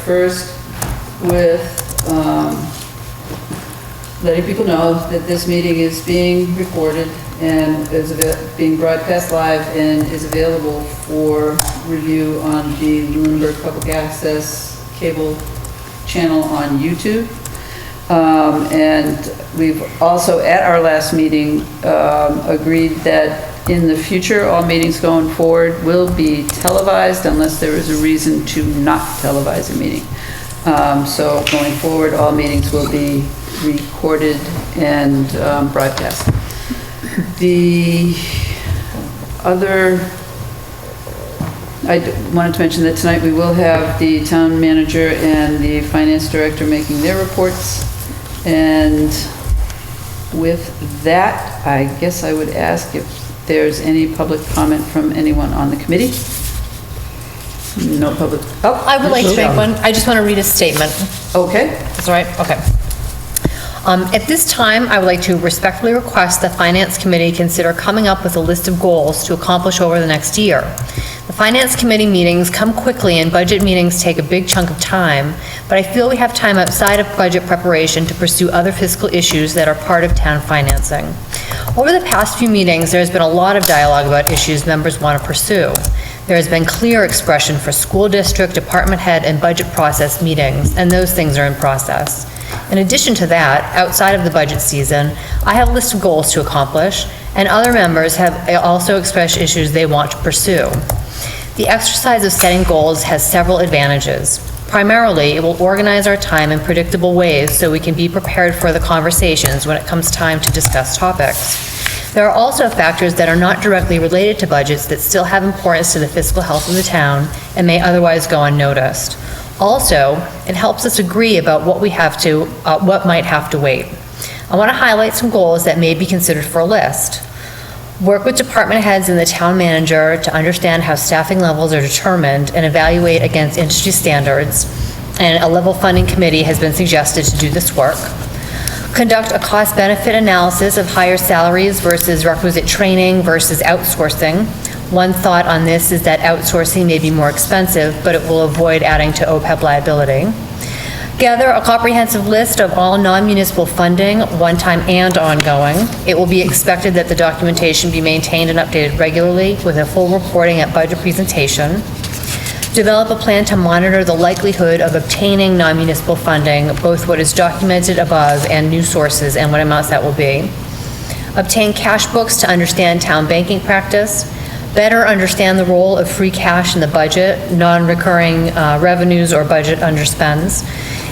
first with letting people know that this meeting is being recorded and is being broadcast live and is available for review on the Lunenburg Public Access cable channel on YouTube. And we've also, at our last meeting, agreed that in the future, all meetings going forward will be televised unless there is a reason to not televise a meeting. So going forward, all meetings will be recorded and broadcast. The other, I wanted to mention that tonight we will have the town manager and the finance director making their reports. And with that, I guess I would ask if there's any public comment from anyone on the committee. No public. Oh, I would like to make one. I just want to read a statement. Okay. That's all right? Okay. At this time, I would like to respectfully request the Finance Committee consider coming up with a list of goals to accomplish over the next year. The Finance Committee meetings come quickly and budget meetings take a big chunk of time, but I feel we have time outside of budget preparation to pursue other fiscal issues that are part of town financing. Over the past few meetings, there has been a lot of dialogue about issues members want to pursue. There has been clear expression for school district, department head, and budget process meetings, and those things are in process. In addition to that, outside of the budget season, I have a list of goals to accomplish, and other members have also expressed issues they want to pursue. The exercise of setting goals has several advantages. Primarily, it will organize our time in predictable ways so we can be prepared for the conversations when it comes time to discuss topics. There are also factors that are not directly related to budgets that still have importance to the fiscal health of the town and may otherwise go unnoticed. Also, it helps us agree about what might have to wait. I want to highlight some goals that may be considered for a list. Work with department heads and the town manager to understand how staffing levels are determined and evaluate against industry standards, and a level funding committee has been suggested to do this work. Conduct a cost-benefit analysis of higher salaries versus requisite training versus outsourcing. One thought on this is that outsourcing may be more expensive, but it will avoid adding to OPEB liability. Gather a comprehensive list of all non-municipal funding, one-time and ongoing. It will be expected that the documentation be maintained and updated regularly with a full reporting at budget presentation. Develop a plan to monitor the likelihood of obtaining non-municipal funding, both what is documented above and new sources and what amounts that will be. Obtain cash books to understand town banking practice. Better understand the role of free cash in the budget, non-recurring revenues or budget underspends.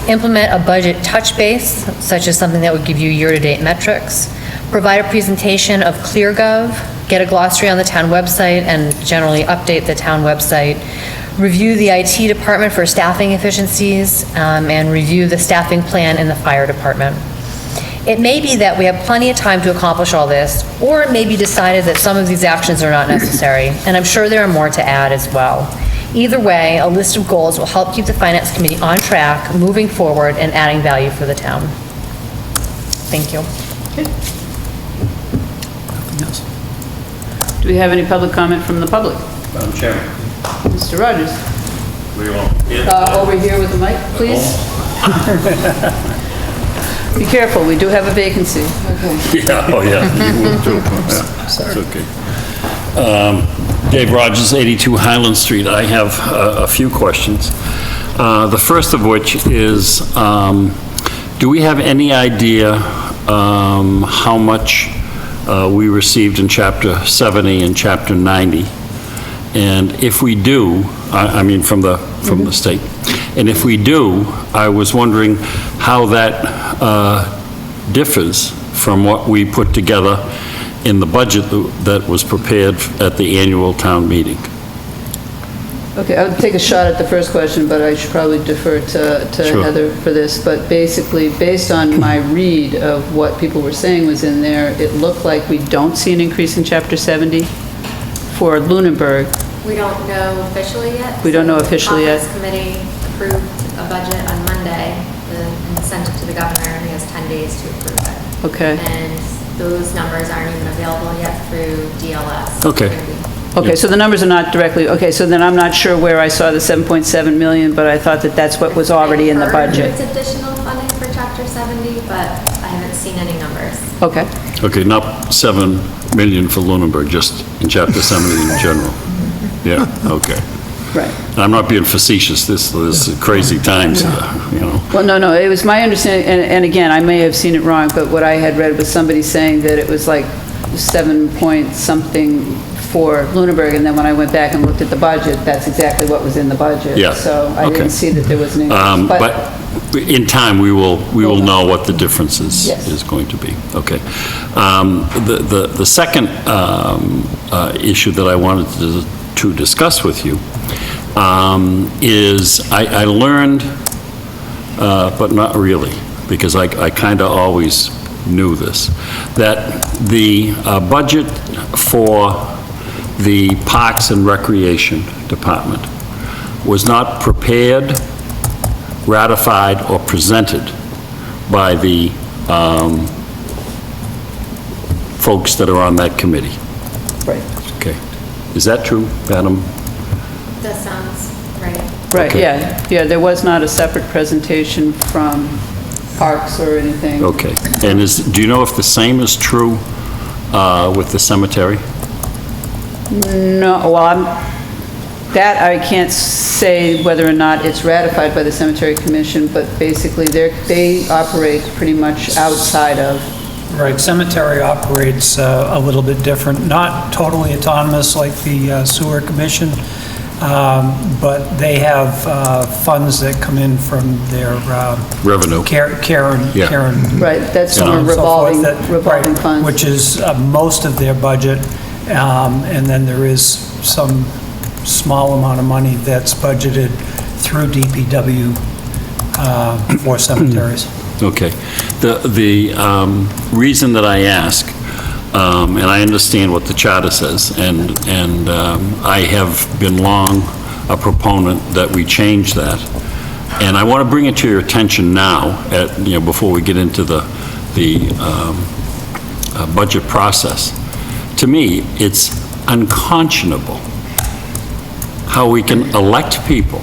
Implement a budget touch base, such as something that would give you year-to-date metrics. Provide a presentation of ClearGov. Get a glossary on the town website and generally update the town website. Review the IT department for staffing efficiencies and review the staffing plan in the fire department. It may be that we have plenty of time to accomplish all this, or it may be decided that some of these actions are not necessary, and I'm sure there are more to add as well. Either way, a list of goals will help keep the Finance Committee on track, moving forward, and adding value for the town. Thank you. Okay. Do we have any public comment from the public? Madam Chairman. Mr. Rogers. We all here? Over here with the mic, please. Be careful, we do have a vacancy. Okay. Yeah, oh yeah, you will too. Yeah, that's okay. Dave Rogers, 82 Highland Street. I have a few questions. The first of which is, do we have any idea how much we received in Chapter 70 and Chapter 90? And if we do, I mean from the state, and if we do, I was wondering how that differs from what we put together in the budget that was prepared at the annual town meeting. Okay, I would take a shot at the first question, but I should probably defer to Sure. Heather for this. But basically, based on my read of what people were saying was in there, it looked like we don't see an increase in Chapter 70 for Lunenburg. We don't know officially yet. We don't know officially yet. The Office Committee approved a budget on Monday and sent it to the governor, and he has 10 days to approve it. Okay. And those numbers aren't even available yet through DLS. Okay. Okay, so the numbers are not directly, okay, so then I'm not sure where I saw the 7.7 million, but I thought that that's what was already in the I heard budget. It's additional funding for Chapter 70, but I haven't seen any numbers. Okay, Okay, not 7 million for Lunenburg, just in Chapter 70 in general. Yeah, okay. right. I'm not being facetious, this is crazy times here, you know. Well, no, it was my understanding, and again, I may have seen it wrong, but what I had read was somebody saying that it was like 7 point something for Lunenburg, and then when I went back and looked at the budget, that's exactly what was in the budget. Yeah, So I okay. didn't see that there was an increase, But in time, we will know what the difference Yes. is going to be. Okay. The second issue that I wanted to discuss with you is I learned, but not really, because I kind of always knew this, that the budget for the Parks and Recreation Department was not prepared, ratified, or presented by the folks that are on that committee. right, Okay. Is that true, Adam? That sounds right. right, Okay. yeah, there was not a separate presentation from Parks or anything. Okay. And do you know if the same is true with the cemetery? No, well, that I can't say whether or not it's ratified by the Cemetery Commission, but basically they operate pretty much outside of. Right, cemetery operates a little bit different, not totally autonomous like the sewer commission, but they have funds that come in from their Revenue. Karen. Yeah. Right, that's from a and so forth revolving that- revolving right, fund. Which is most of their budget, and then there is some small amount of money that's budgeted through DPW for cemeteries. Okay. The reason that I ask, and I understand what the charter says, and I have been long a proponent that we change that. And I want to bring it to your attention now, before we get into the budget process. To me, it's unconscionable how we can elect people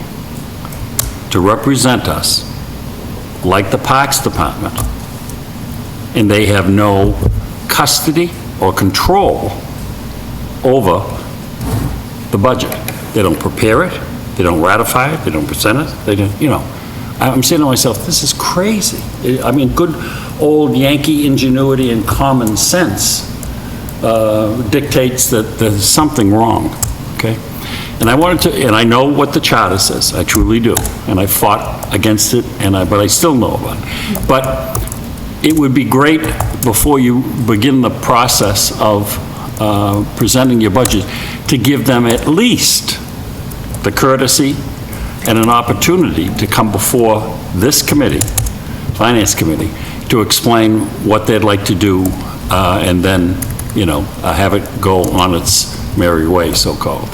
to represent us, like the Parks Department, and they have no custody or control over the budget. They don't prepare it, they don't ratify it, they don't present it, they don't, I'm saying to myself, this is crazy. I mean, good old Yankee ingenuity and common sense dictates that there's something wrong, okay? And I know what the charter says, I truly do, and I fought against it, but I still know about it. But it would be great, before you begin the process of presenting your budget, to give them at least the courtesy and an opportunity to come before this committee, Finance Committee, to explain what they'd like to do, and then, have it go on its merry way, so-called.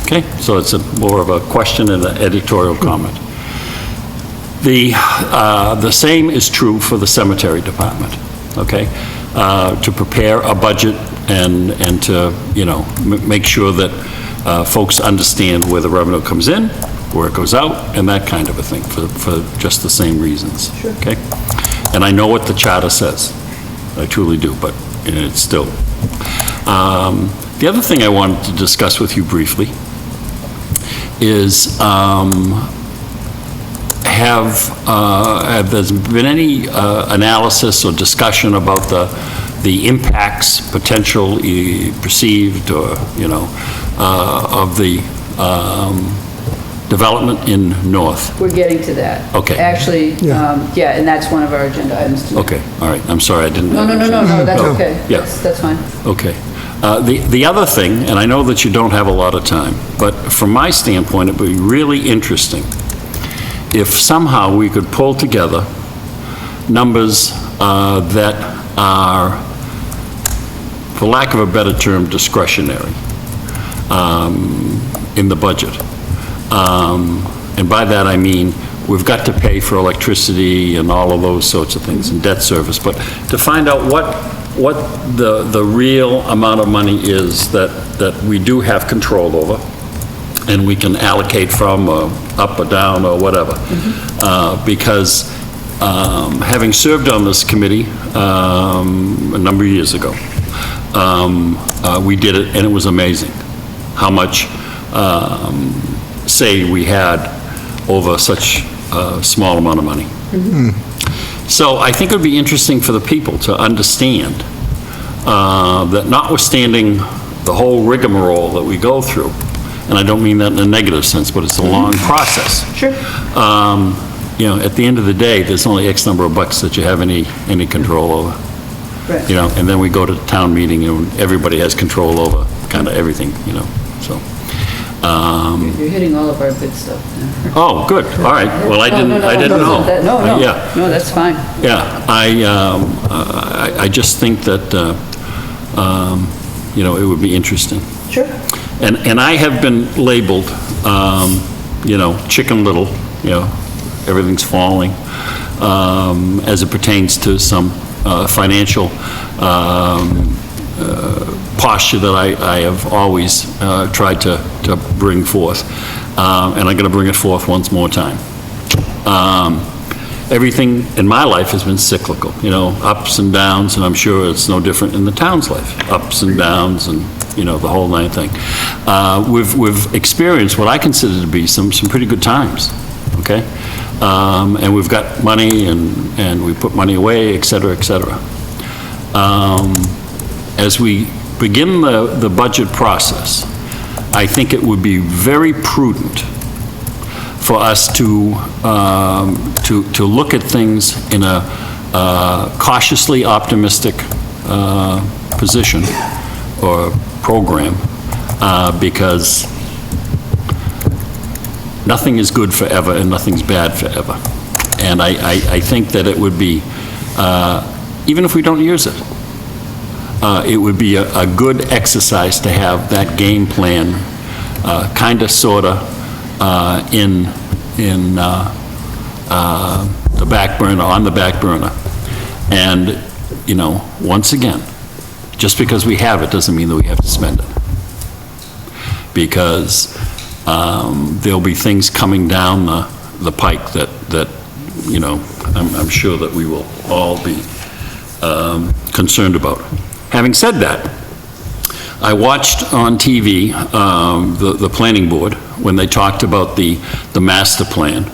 Okay, so it's more of a question and an editorial comment. The same is true for the cemetery department, okay? To prepare a budget and to, make sure that folks understand where the revenue comes in, where it goes out, and that kind of a thing, for just the same reasons, okay? And I know what the charter says, I truly do, but it's still. The other thing I wanted to discuss with you briefly is, have there been any analysis or discussion about the impacts, potential, perceived, or, of the development in North? We're getting to that. Okay. Actually, yeah, and that's one of our agenda items tonight. Okay, all right, I'm sorry, I didn't. No, that's okay. Yeah. That's fine. Okay. The other thing, and I know that you don't have a lot of time, but from my standpoint, it would be really interesting if somehow we could pull together numbers that are, for lack of a better term, discretionary in the budget. And by that I mean, we've got to pay for electricity and all of those sorts of things, and debt service, but to find out what what the real amount of money is that we do have control over, and we can allocate from up or down or whatever. Because having served on this committee a number of years ago, we did it, and it was amazing how much say we had over such a small amount of money. So I think it would be interesting for the people to understand that notwithstanding the whole rigmarole that we go through, and I don't mean that in a negative sense, but it's a long process. Sure. You know, at the end of the day, there's only X number of bucks that you have any control over. Right. You know, and then we go to the town meeting and everybody has control over kind of everything, you know, so. You're hitting all of our good stuff now. Oh, good, all right, well, I didn't know. No, Yeah. no, that's fine. Yeah, I just think that, you know, it would be interesting. Sure. And I have been labeled, you know, Chicken Little, you know, everything's falling, as it pertains to some financial posture that I have always tried to bring forth. And I'm going to bring it forth once more time. Everything in my life has been cyclical, you know, ups and downs, and I'm sure it's no different in the town's life. Ups and downs and, you know, the whole nine thing. We've experienced what I consider to be some pretty good times, okay? And we've got money and we put money away, et cetera, et cetera. As we begin the budget process, I think it would be very prudent for us to look at things in a cautiously optimistic position or program, because nothing is good forever and nothing's bad forever. And I think that it would be, even if we don't use it, it would be a good exercise to have that game plan kind of, sort of, in the back burner, on the back burner. And, you know, once again, just because we have it doesn't mean that we have to spend it. Because there'll be things coming down the pike that you know, I'm sure that we will all be concerned about. Having said that, I watched on TV the planning board when they talked about the master plan.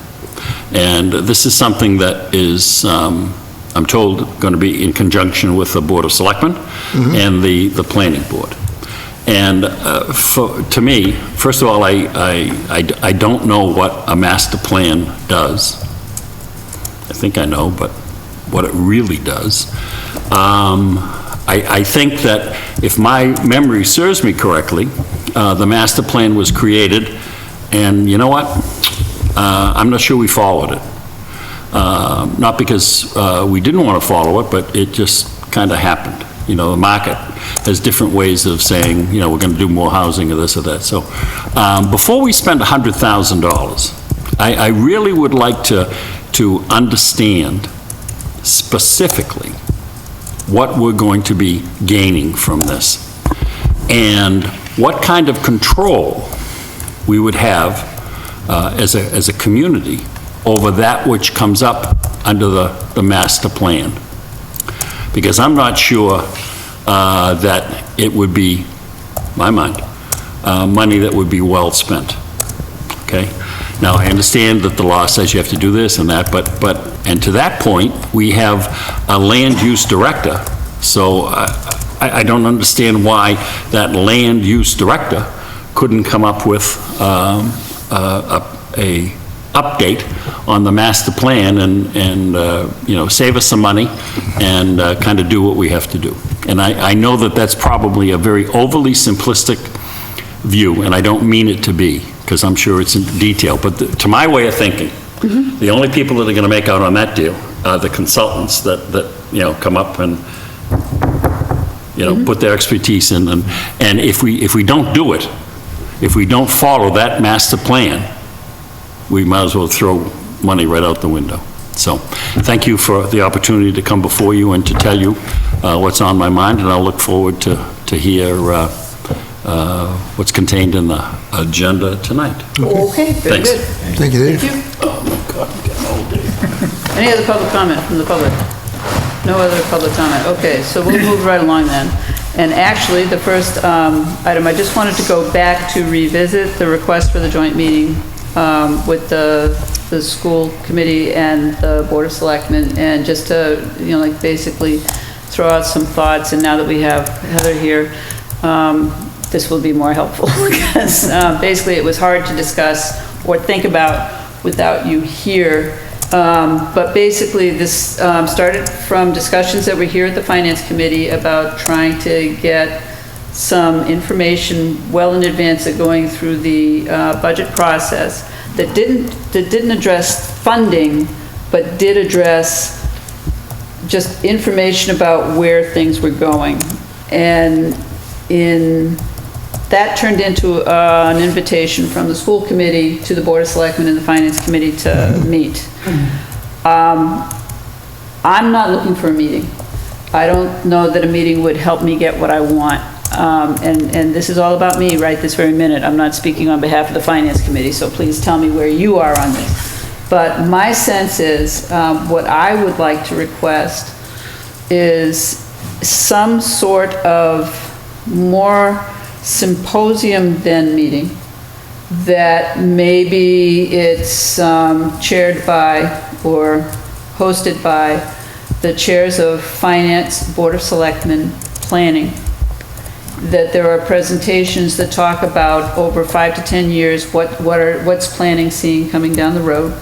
And this is something that is, I'm told, going to be in conjunction with the Board of Selectmen and the planning board. And to me, first of all, I don't know what a master plan does. I think I know, but what it really does. I think that if my memory serves me correctly, the master plan was created, and you know what? I'm not sure we followed it. Not because we didn't want to follow it, but it just kind of happened. You know, the market has different ways of saying, you know, we're going to do more housing or this or that. So before we spend $100,000, I really would like to understand specifically what we're going to be gaining from this and what kind of control we would have as a community over that which comes up under the master plan. Because I'm not sure that it would be, my mind, money that would be well spent, okay? Now, I understand that the law says you have to do this and that, and to that point, we have a land use director, so I don't understand why that land use director couldn't come up with a update on the master plan and you know, save us some money and kind of do what we have to do. And I know that that's probably a very overly simplistic view, and I don't mean it to be, because I'm sure it's in detail, but to my way of thinking, the only people that are going to make out on that deal are the consultants that you know, come up and, you know, put their expertise in, and if we don't do it, if we don't follow that master plan, we might as well throw money right out the window. So, thank you for the opportunity to come before you and to tell you what's on my mind, and I'll look forward to hear what's contained in the agenda tonight. Okay, very Thanks. good. Thank you, Dave. Thank you. Oh, my God, I'm getting old, Dave. Any other public comment from the public? No other public comment. Okay, so we'll move right along then. And actually, the first item, I just wanted to go back to revisit the request for the joint meeting with the school committee and the Board of Selectmen, and just to, like, basically throw out some thoughts. And now that we have Heather here, this will be more helpful, because basically it was hard to discuss or think about without you here. But basically, this started from discussions that were here at the Finance Committee about trying to get some information well in advance of going through the budget process that didn't address funding, but did address just information about where things were going. And that turned into an invitation from the school committee to the Board of Selectmen and the Finance Committee to meet. I'm not looking for a meeting. I don't know that a meeting would help me get what I want. And this is all about me right this very minute. I'm not speaking on behalf of the Finance Committee, so please tell me where you are on this. But my sense is, what I would like to request is some sort of more symposium than meeting, that maybe it's chaired by or hosted by the chairs of Finance, Board of Selectmen, Planning, that there are presentations that talk about over 5 to 10 years, what's planning seeing coming down the road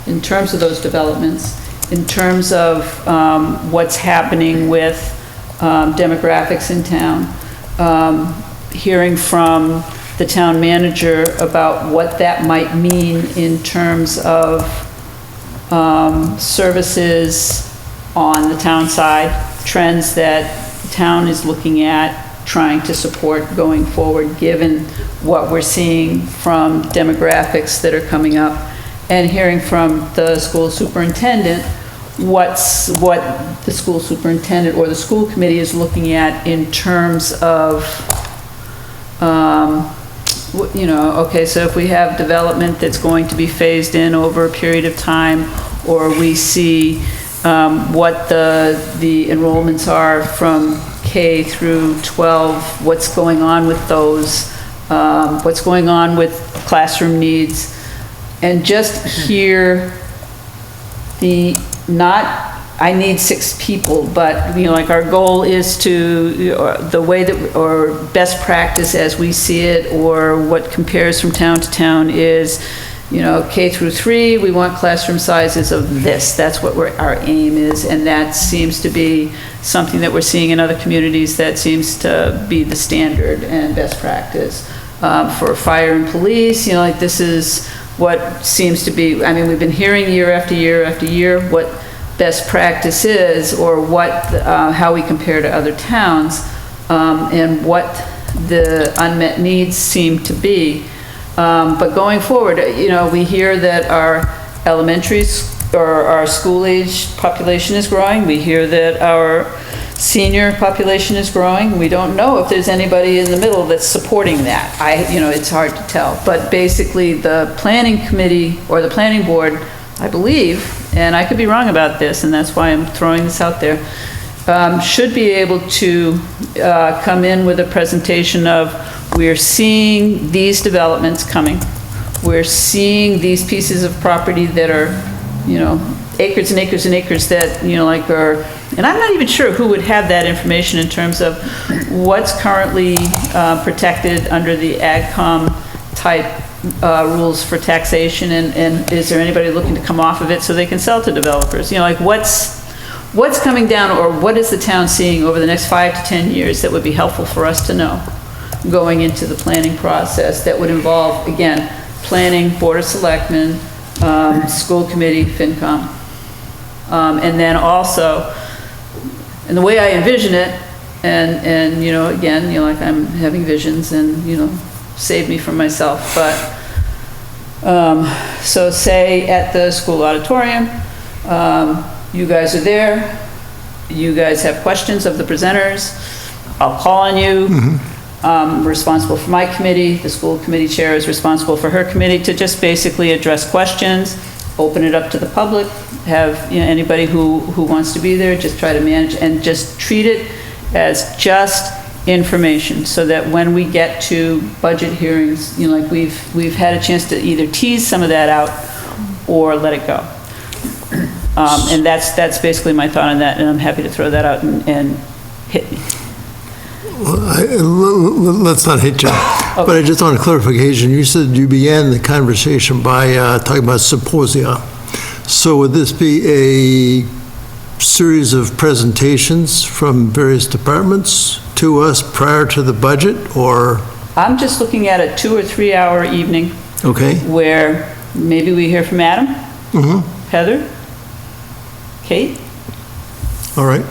in terms of those developments, in terms of what's happening with demographics in town, hearing from the town manager about what that might mean in terms of services on the town side, trends that the town is looking at, trying to support going forward, given what we're seeing from demographics that are coming up, and hearing from the school superintendent what the school superintendent or the school committee is looking at in terms of, okay, so if we have development that's going to be phased in over a period of time, or we see what the enrollments are from K through 12, what's going on with those, what's going on with classroom needs, and just hear I need 6 people, but, like, our goal is to, the way that, or best practice as we see it, or what compares from town to town is, K through 3, we want classroom sizes of this. That's what our aim is, and that seems to be something that we're seeing in other communities. That seems to be the standard and best practice. For fire and police, like, this is what seems to be, we've been hearing year after year after year what best practice is, or how we compare to other towns, and what the unmet needs seem to be. But going forward, we hear that our elementaries or our school age population is growing. We hear that our senior population is growing. We don't know if there's anybody in the middle that's supporting that. It's hard to tell. But basically, the planning committee or the planning board, I believe, and I could be wrong about this, and that's why I'm throwing this out there, should be able to come in with a presentation of, we're seeing these developments coming. We're seeing these pieces of property that are, acres and acres and acres that, are, and I'm not even sure who would have that information in terms of what's currently protected under the AgCom type rules for taxation, and is there anybody looking to come off of it so they can sell to developers? What's coming down, or what is the town seeing over the next 5 to 10 years that would be helpful for us to know going into the planning process, that would involve, again, planning, Board of Selectmen, school committee, Fincom. And then also, and the way I envision it, and again, like, I'm having visions, and, save me from myself, but, so say at the school auditorium, You guys are there. You guys have questions of the presenters. I'll call on you. I'm responsible for my committee. The school committee chair is responsible for her committee to just basically address questions, open it up to the public, have, you know, anybody who wants to be there, just try to manage and just treat it as just information, so that when we get to budget hearings, you know, like we've had a chance to either tease some of that out or let it go. And that's basically my thought on that, and I'm happy to throw that out and hit me. Let's not hit you, but I just want a clarification. You said you began the conversation by talking about symposia. So would this be a series of presentations from various departments to us prior to the budget, or? I'm just looking at a 2 or 3 hour evening. Okay. Where maybe we hear from Adam, Heather, Kate, All right.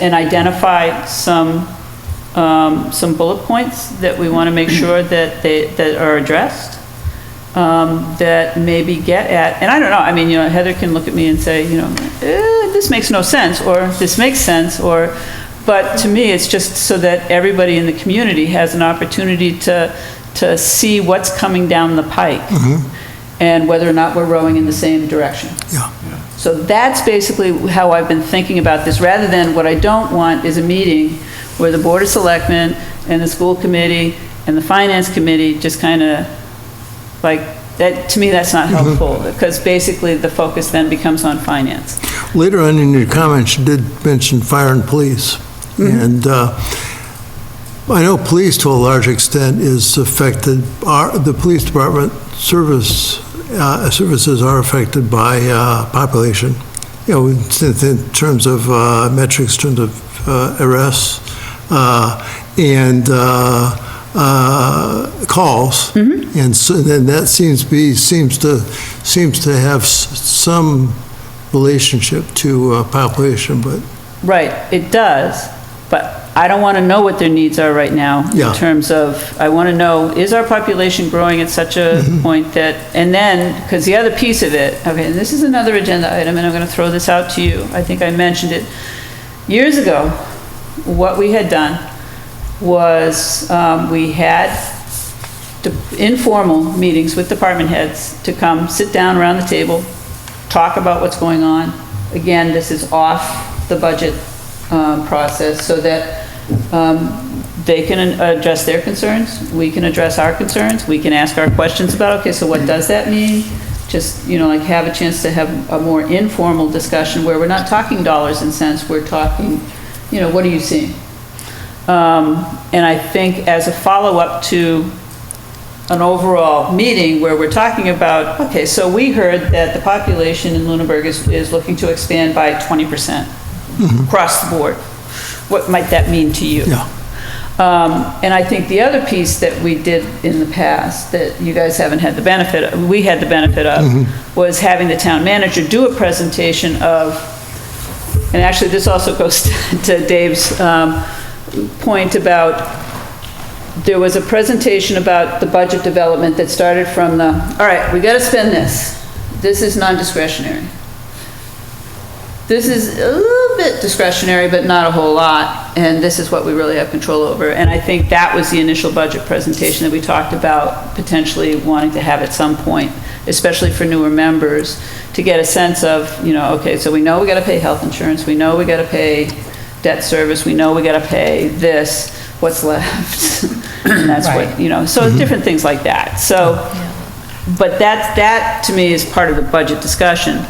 and identify some bullet points that we want to make sure that that are addressed, that maybe get at, and I don't know, I mean, you know, Heather can look at me and say, you know, this makes no sense, or this makes sense, but to me, it's just so that everybody in the community has an opportunity to see what's coming down the pike, and whether or not we're rowing in the same direction. Yeah. So that's basically how I've been thinking about this, rather than what I don't want is a meeting where the Board of Selectmen and the school committee and the finance committee just kind of, like, that, to me, that's not helpful, because basically the focus then becomes on finance. Later on in your comments, you did mention fire and police. And I know police, to a large extent, is affected, the police department services are affected by population, you know, in terms of metrics, in terms of arrests and calls, and so then that seems to have some relationship to population, but Right, it does, but I don't want to know what their needs are right now in terms of, I want to know, is our population growing at such a point that, and then, because the other piece of it, okay, and this is another agenda item, and I'm going to throw this out to you. I think I mentioned it years ago. What we had done was we had informal meetings with department heads to come sit down around the table, talk about what's going on. Again, this is off the budget process, so that they can address their concerns, we can address our concerns, we can ask our questions about, okay, so what does that mean? Just, you know, like have a chance to have a more informal discussion where we're not talking dollars and cents, we're talking, you know, what are you seeing? And I think as a follow-up to an overall meeting where we're talking about, okay, so we heard that the population in Lunenburg is looking to expand by 20% across the board. What might that mean to you? yeah. And I think the other piece that we did in the past that you guys haven't had the benefit of, we had the benefit of, was having the town manager do a presentation of, and actually this also goes to Dave's point about, there was a presentation about the budget development that started from the, all right, we got to spend this. This is non-discretionary. This is a little bit discretionary, but not a whole lot, and this is what we really have control over. And I think that was the initial budget presentation that we talked about potentially wanting to have at some point, especially for newer members, to get a sense of, you know, okay, so we know we got to pay health insurance, we know we got to pay debt service, we know we got to pay this, what's left? And that's what, you know, so different things like that. So, but that to me is part of the budget discussion.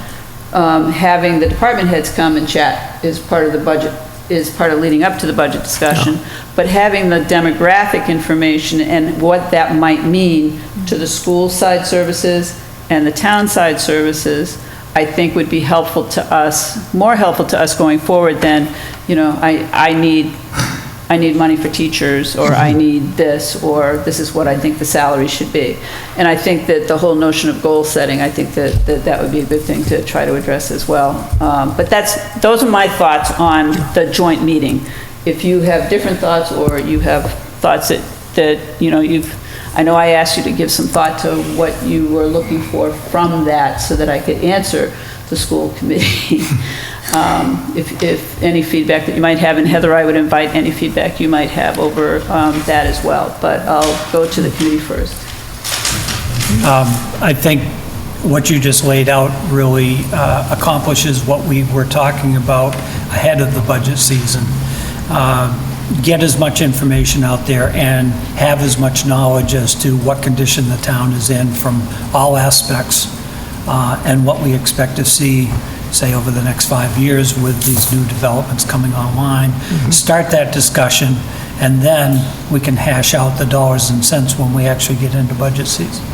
Having the department heads come and chat is part of the budget, is part of leading up to the budget discussion. But having the demographic information and what that might mean to the school side services and the town side services, I think would be helpful to us, more helpful to us going forward than, you know, I need money for teachers, or I need this, or this is what I think the salary should be. And I think that the whole notion of goal setting, I think that would be a good thing to try to address as well. But those are my thoughts on the joint meeting. If you have different thoughts, or you have thoughts that you know, I know I asked you to give some thought to what you were looking for from that so that I could answer the school committee. If any feedback that you might have, and Heather, I would invite any feedback you might have over that as well, but I'll go to the committee first. I think what you just laid out really accomplishes what we were talking about ahead of the budget season. Get as much information out there and have as much knowledge as to what condition the town is in from all aspects, and what we expect to see, say, over the next 5 years with these new developments coming online. Start that discussion, and then we can hash out the dollars and cents when we actually get into budget season.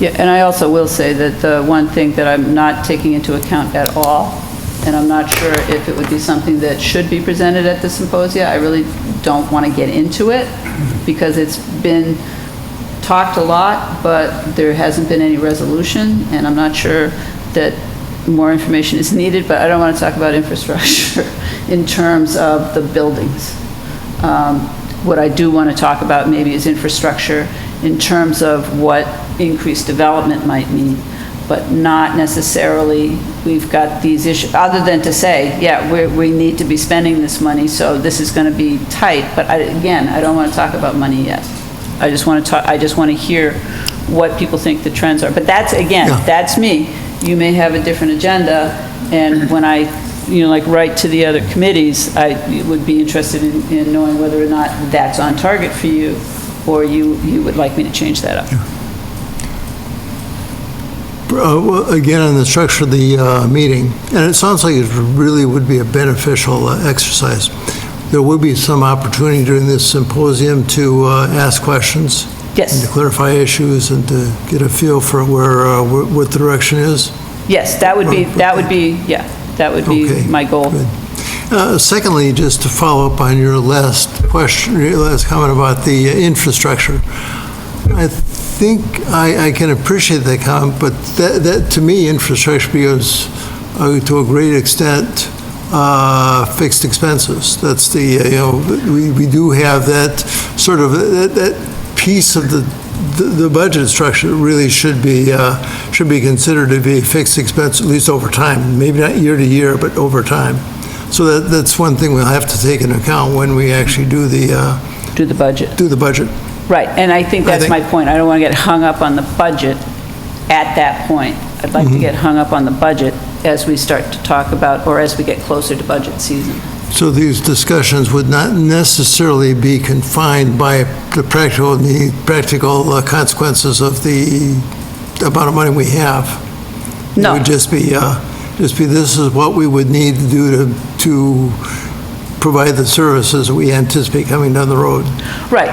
Yeah, and I also will say that the one thing that I'm not taking into account at all, and I'm not sure if it would be something that should be presented at the symposia, I really don't want to get into it, because it's been talked a lot, but there hasn't been any resolution, and I'm not sure that more information is needed, but I don't want to talk about infrastructure in terms of the buildings. What I do want to talk about maybe is infrastructure in terms of what increased development might mean, but not necessarily we've got these issues, other than to say, yeah, we need to be spending this money, so this is going to be tight. But again, I don't want to talk about money yet. I just want to hear what people think the trends are. But that's, again, that's me. You may have a different agenda, and when I, like write to the other committees, I would be interested in knowing whether or not that's on target for you, or you would like me to change that up. Well, again, on the structure of the meeting, and it sounds like it really would be a beneficial exercise. There will be some opportunity during this symposium to ask questions. Yes. And to clarify issues and to get a feel for what the direction is. Yes, that would be Okay, my goal. good. Secondly, just to follow up on your last question, your last comment about the infrastructure, I think I can appreciate that comment, but that to me, infrastructure becomes to a great extent fixed expenses. That's the we do have that sort of that piece of the budget structure that really should be considered to be fixed expense, at least over time. Maybe not year to year, but over time. So that's one thing we'll have to take into account when we actually do the budget. Do the budget. Right, and I think that's my point. I don't want to get hung up on the budget at that point. I'd like to get hung up on the budget as we start to talk about, or as we get closer to budget season. So these discussions would not necessarily be confined by the practical consequences of the amount of money we have. No. It would just be this is what we would need to do to provide the services we anticipate coming down the road. Right.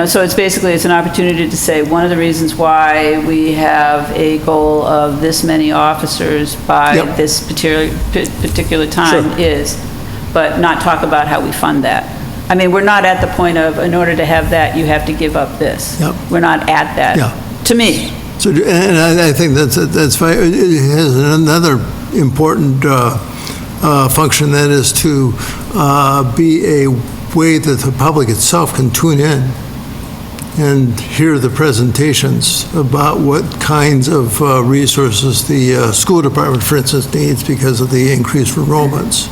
So it's an opportunity to say, one of the reasons why we have a goal of this many officers by this particular time is, but not talk about how we fund that. I mean, we're not at the point of, in order to have that, you have to give up this. We're not at that, to me. So, and I think that's fine. It has another important function, that is to be a way that the public itself can tune in and hear the presentations about what kinds of resources the school department, for instance, needs because of the increased enrollments,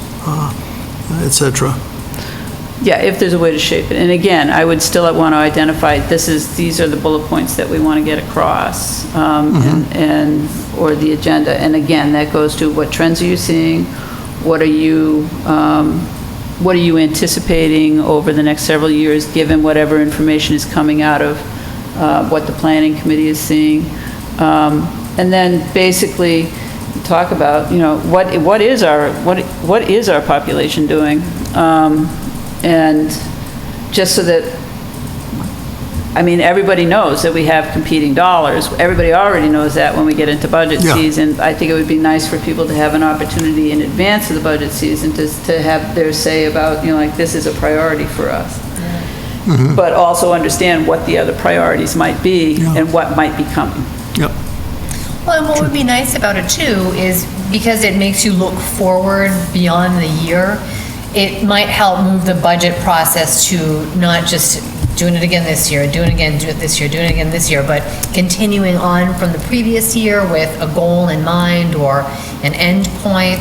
et cetera. Yeah, if there's a way to shape it. And again, I would still want to identify, these are the bullet points that we want to get across, or the agenda. And again, that goes to what trends are you seeing? What are you anticipating over the next several years, given whatever information is coming out of what the planning committee is seeing? And then basically talk about, what is our population doing? And just so that, everybody knows that we have competing dollars. Everybody already knows that when we get into budget season. I think it would be nice for people to have an opportunity in advance of the budget season to have their say about, this is a priority for us. But also understand what the other priorities might be and what might be coming. Well, and what would be nice about it too is because it makes you look forward beyond the year, it might help move the budget process to not just doing it again this year, doing it again, do it this year, doing it again this year, but continuing on from the previous year with a goal in mind or an end point,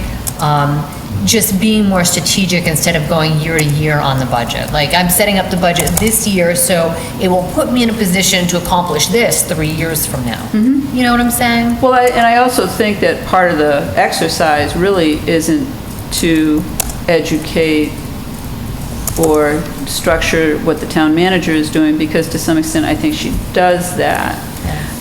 just being more strategic instead of going year to year on the budget. Like, I'm setting up the budget this year, so it will put me in a position to accomplish this 3 years from now. You know what I'm saying? Well, and I also think that part of the exercise really isn't to educate or structure what the town manager is doing, because to some extent, I think she does that.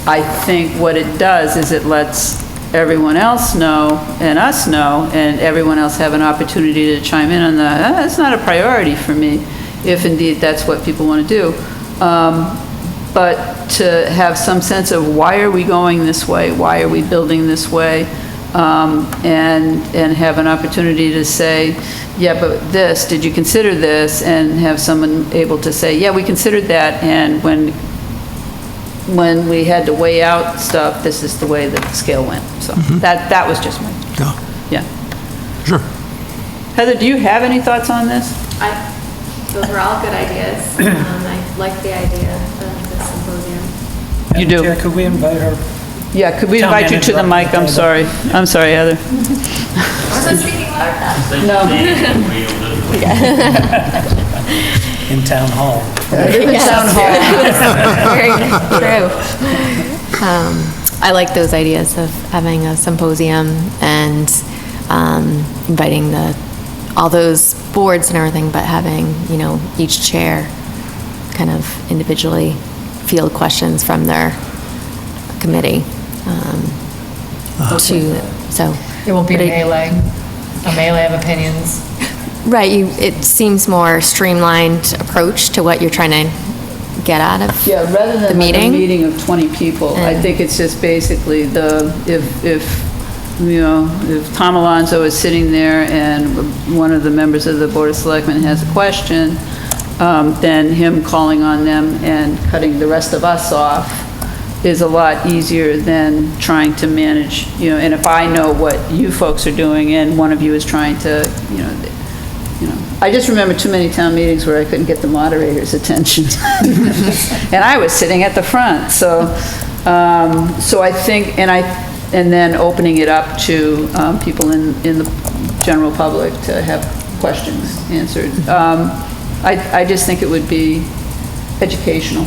I think what it does is it lets everyone else know and us know, and everyone else have an opportunity to chime in on the, it's not a priority for me, if indeed that's what people want to do. But to have some sense of why are we going this way, why are we building this way, and have an opportunity to say, yeah, but this, did you consider this? And have someone able to say, yeah, we considered that, and when we had to weigh out stuff, this is the way that the scale went. So that was just my, yeah. Sure. Heather, do you have any thoughts on this? Those were all good ideas. I like the idea of the symposium. You do? Chair, could we invite her? Yeah, could we Town invite you to the manager mic? up to the I'm table. sorry. I'm sorry, Heather. I was speaking louder. No. In town hall. Town hall. Very true. I like those ideas of having a symposium and inviting all those boards and everything, but having, each chair kind of individually field questions from their committee. It won't be a but melee of opinions. Right, it seems more streamlined approach to what you're trying to get out of Yeah, rather the than like a meeting. meeting of 20 people, I think it's just basically if Tom Alonso is sitting there and one of the members of the Board of Selectmen has a question, then him calling on them and cutting the rest of us off is a lot easier than trying to manage, and if I know what you folks are doing and one of you is trying to, I just remember too many town meetings where I couldn't get the moderator's attention. And I was sitting at the front, so I think, and then opening it up to people in the general public to have questions answered. I just think it would be educational.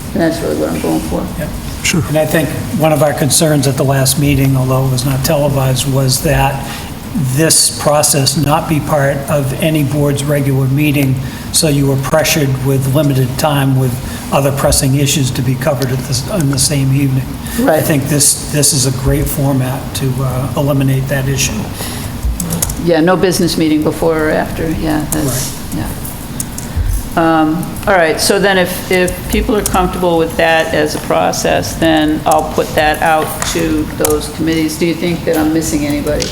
And that's really what I'm going for. Yep. Sure. And I think one of our concerns at the last meeting, although it was not televised, was that this process not be part of any board's regular meeting, so you were pressured with limited time with other pressing issues to be covered on the same evening. Right. I think this is a great format to eliminate that issue. Yeah, no business meeting before or after, yeah, that's, yeah. All right, so then if people are comfortable with that as a process, then I'll put that out to those committees. Do you think that I'm missing anybody?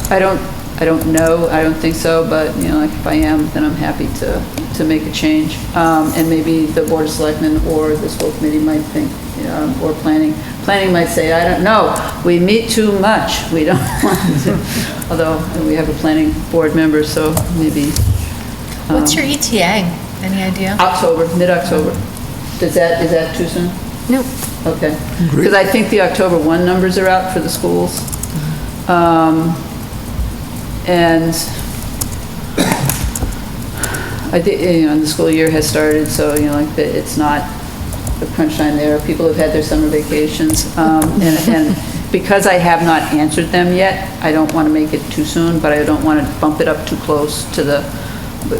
I don't know, I don't think so, but, like, if I am, then I'm happy to make a change. And maybe the Board of Selectmen or this whole committee might think, or planning might say, I don't know, we meet too much, we don't want to. Although, we have a planning board member, so maybe. What's your ETA? Any idea? October, mid-October. Is that too soon? Nope. Okay. Because I think the October 1 numbers are out for the schools. And I think, the school year has started, so, it's not a crunch time there. People have had their summer vacations. And because I have not answered them yet, I don't want to make it too soon, but I don't want to bump it up too close to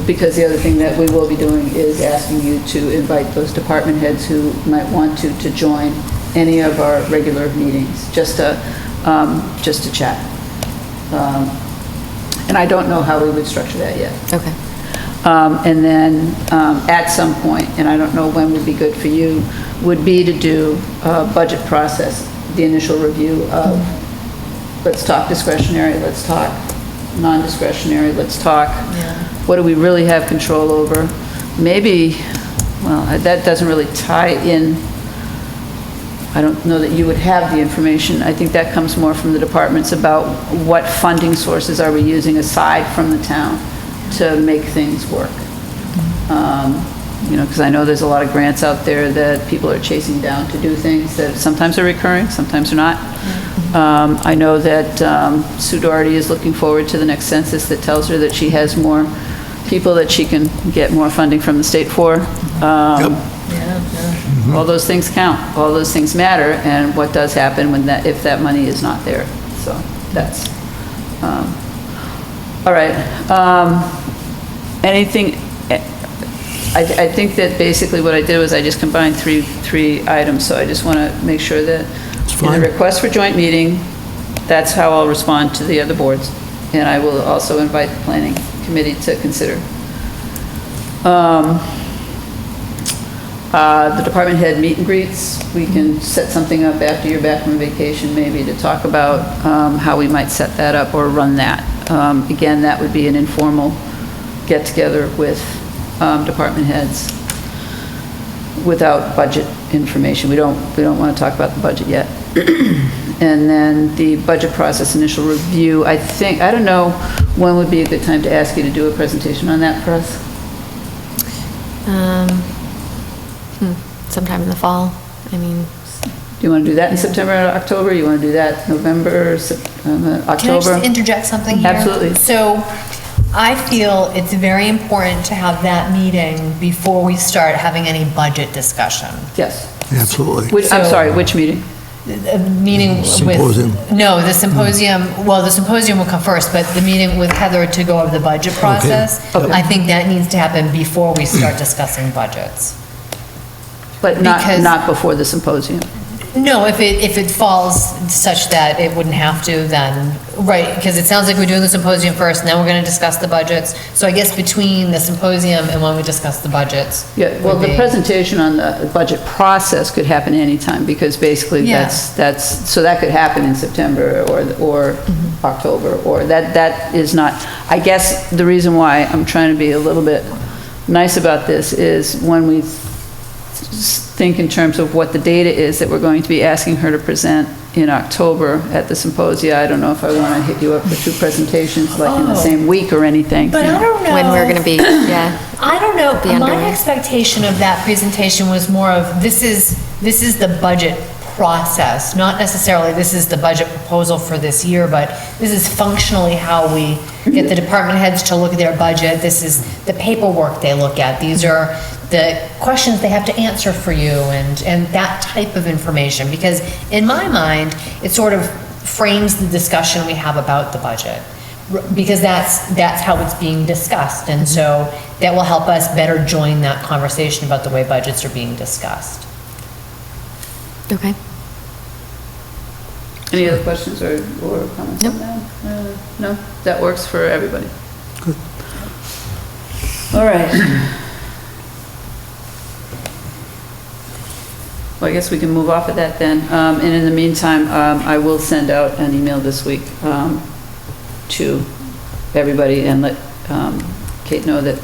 because the other thing that we will be doing is asking you to invite those department heads who might want to join any of our regular meetings, just to chat. And I don't know how we would structure that yet. Okay. And then at some point, and I don't know when would be good for you, would be to do a budget process, the initial review of, let's talk discretionary, let's talk non-discretionary, let's talk, what do we really have control over? Maybe, well, that doesn't really tie in. I don't know that you would have the information. I think that comes more from the departments about what funding sources are we using aside from the town. to make things work. You know, because I know there's a lot of grants out there that people are chasing down to do things that sometimes are recurring, sometimes are not. I know that Sue Doherty is looking forward to the next census that tells her that she has more people that she can get more funding from the state for. All those things count, all those things matter, and what does happen when that, if that money is not there. So that's, all right. Anything, I think that basically what I did was I just combined three items, so I just want to make sure that in the request for joint meeting, that's how I'll respond to the other boards. And I will also invite the planning committee to consider. The department head meet and greets, we can set something up after you're back from vacation maybe to talk about how we might set that up or run that. Again, that would be an informal get-together with department heads without budget information. We don't want to talk about the budget yet. And then the budget process initial review, I don't know when would be a good time to ask you to do a presentation on that for us? Sometime in the fall, I mean. Do you want to do that in September or October? You want to do that November, October? Can I just interject something here? Absolutely. So I feel it's very important to have that meeting before we start having any budget discussion. Yes. Absolutely. I'm sorry, which meeting? A meeting with... Symposium. No, the symposium, well, the symposium will come first, but the meeting with Heather to go over the budget process, Okay. I think that needs to happen before we start discussing budgets. But Because- not before the symposium. No, if it falls such that it wouldn't have to, then, right, because it sounds like we're doing the symposium first, and then we're gonna discuss the budgets. So I guess between the symposium and when we discuss the budgets. Yeah, well, would the be- presentation on the budget process could happen anytime, because basically Yeah. so that could happen in September or October, or that is not, I guess the reason why I'm trying to be a little bit nice about this is when we think in terms of what the data is that we're going to be asking her to present in October at the symposia. I don't know if I want to hit you up for two presentations like in the same week or anything. But I don't know. When we're going to be, yeah. I don't know, Be my underway. expectation of that presentation was more of, this is the budget process, not necessarily this is the budget proposal for this year, but this is functionally how we get the department heads to look at their budget, this is the paperwork they look at, these are the questions they have to answer for you, and that type of information, because in my mind, it sort of frames the discussion we have about the budget, because that's how it's being discussed, and so that will help us better join that conversation about the way budgets are being discussed. Okay. Any other questions or comments on that? No? That works for everybody? Good. All right. Well, I guess we can move off of that then. And in the meantime, I will send out an email this week to everybody and let Kate know that,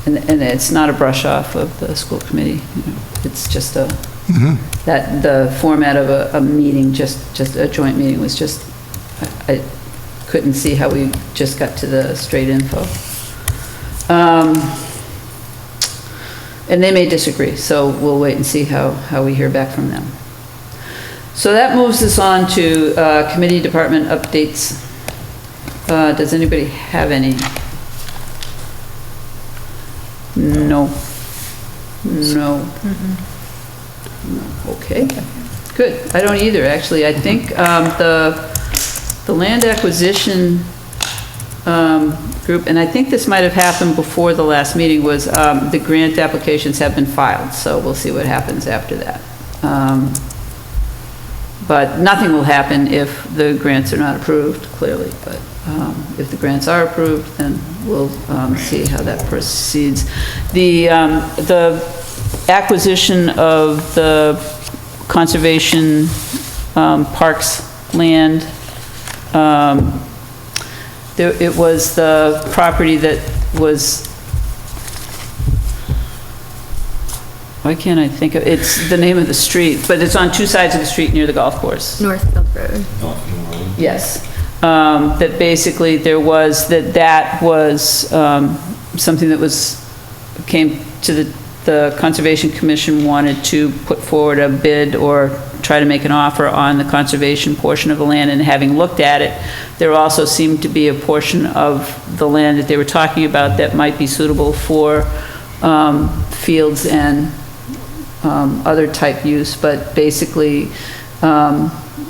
and it's not a brush off of the school committee, you know, it's just that the format of a meeting, just a joint meeting was just, I couldn't see how we just got to the straight info. And they may disagree, so we'll wait and see how we hear back from them. So that moves us on to committee department updates. Does anybody have any? No. No. Okay, good. I don't either, actually. I think the land acquisition group, and I think this might have happened before the last meeting, was the grant applications have been filed, so we'll see what happens after that. But nothing will happen if the grants are not approved, clearly, but if the grants are approved, then we'll see how that proceeds. The acquisition of the conservation parks land, it was the property that was, why can't I think of, it's the name of the street, but it's on two sides of the street near the golf course. Northfield Road. Yes. that basically that was something that came to the Conservation Commission wanted to put forward a bid or try to make an offer on the conservation portion of the land, and having looked at it, there also seemed to be a portion of the land that they were talking about that might be suitable for fields and other type use, but basically,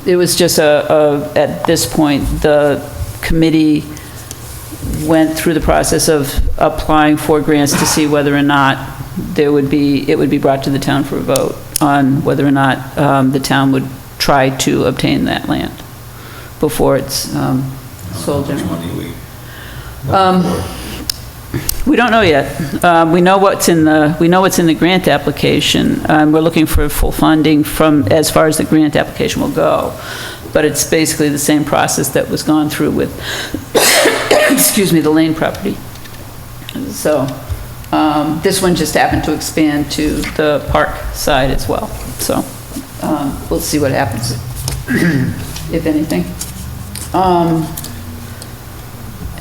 it was just at this point, the committee went through the process of applying for grants to see whether or not it would be brought to the town for a vote on whether or not the town would try to obtain that land before it's sold. We don't know yet. We know what's in the grant application. We're looking for full funding as far as the grant application will go. But it's basically the same process that was gone through with, excuse me, the Lane property. So, this one just happened to expand to the park side as well. So, we'll see what happens, if anything.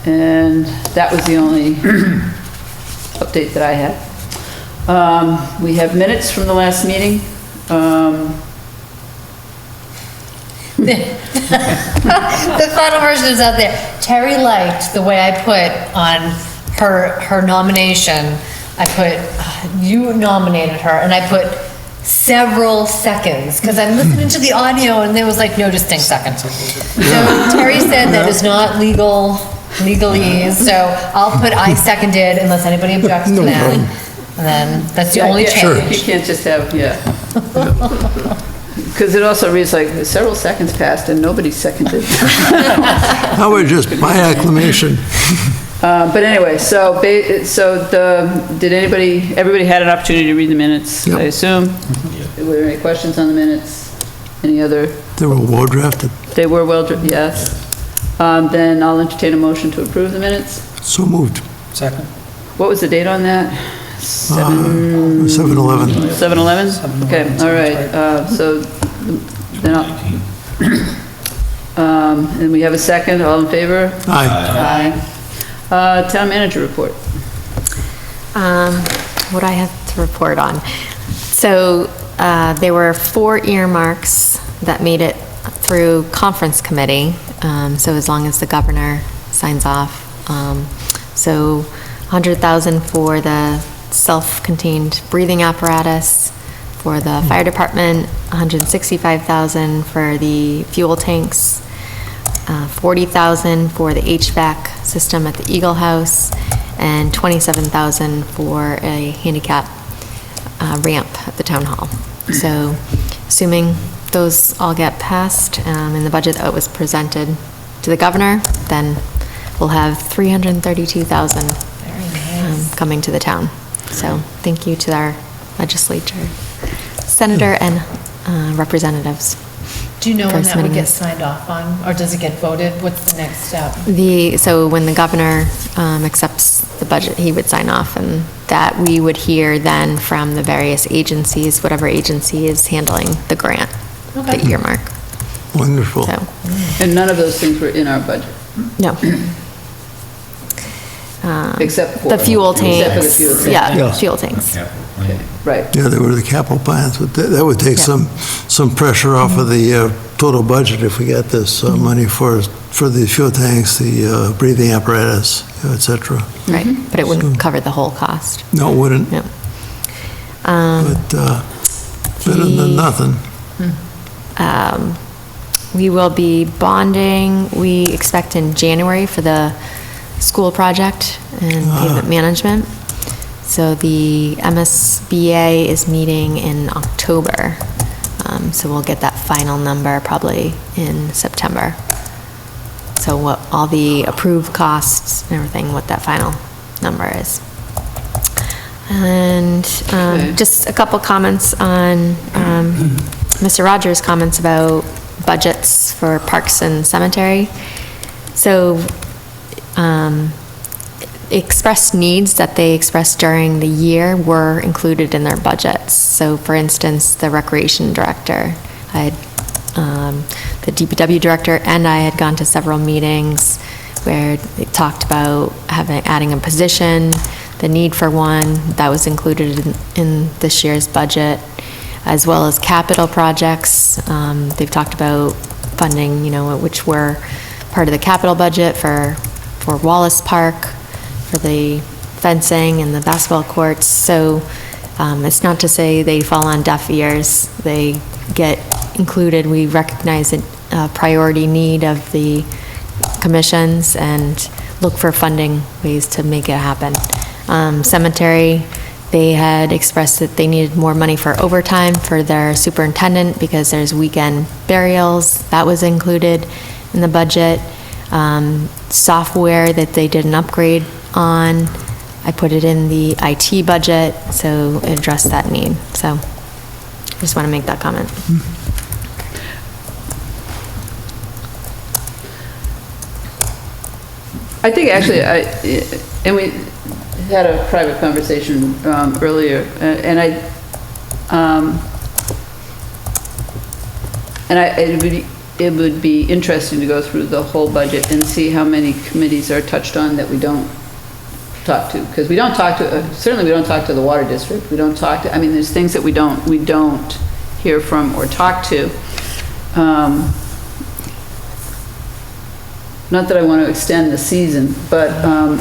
And that was the only update that I had. We have minutes from the last meeting. The final version is out there. Terry liked the way I put on her nomination. I put, you nominated her, and I put several seconds, because I'm listening to the audio, and there was like no distinct second. So Terry said that is not legalese, so I'll put I seconded unless anybody objects to that. And then, that's the only change. You can't just have, because it also reads like several seconds passed and nobody seconded. How about just by acclamation? But anyway, did everybody had an opportunity to read the minutes, Yep. I assume? Were there any questions on the minutes? Any other? They were well drafted. They were well, yes. Then I'll entertain a motion to approve the minutes. So moved. Second. What was the date on that? 7/11. 7/11? Okay, all right, so then and we have a second, all in favor? Aye. Aye. Town manager report. What I have to report on. So there were 4 earmarks that made it through conference committee, so as long as the governor signs off. So 100,000 for the self-contained breathing apparatus for the fire department, 165,000 for the fuel tanks, 40,000 for the HVAC system at the Eagle House, and 27,000 for a handicap ramp at the town hall. So assuming those all get passed in the budget that was presented to the governor, then we'll have 332,000 coming to the town. So thank you to our legislature, senator and representatives. Do you know when for that would submitting get this. signed off on, or does it get voted? What's the next step? So when the governor accepts the budget, he would sign off, and that we would hear then from the various agencies, whatever agency is handling the grant, Okay. the earmark. Wonderful. So, And none of those things were in our budget, no. except for... The fuel tanks. Except for the fuel tanks. Yeah, Yeah. fuel tanks. Right. Yeah, they were the capital plans, but that would take some pressure off of the total budget if we got this money for the fuel tanks, the breathing apparatus, et cetera. Right, but it wouldn't cover the whole cost. No, it wouldn't, No. but better than nothing. We will be bonding, we expect in January for the school project and pavement management. So the MSBA is meeting in October. So we'll get that final number probably in September. So what all the approved costs and everything, what that final number is. And just a couple comments on Mr. Rogers' comments about budgets for parks and cemetery. So expressed needs that they expressed during the year were included in their budgets. So for instance, the recreation director, the DPW director and I had gone to several meetings where they talked about adding a position, the need for one, that was included in this year's budget, as well as capital projects. They've talked about funding, which were part of the capital budget for Wallace Park, for the fencing and the basketball courts. So it's not to say they fall on deaf ears. They get included. We recognize a priority need of the commissions and look for funding ways to make it happen. Cemetery, they had expressed that they needed more money for overtime for their superintendent because there's weekend burials. That was included in the budget. Software that they did an upgrade on, I put it in the IT budget, so it addressed that need. So I just want to make that comment. I think actually, and we had a private conversation earlier, and it would be interesting to go through the whole budget and see how many committees are touched on that we don't talk to, because we don't talk to, certainly we don't talk to the water district, we don't talk to, I mean, there's things that we don't hear from or talk to. Not that I want to extend the season, but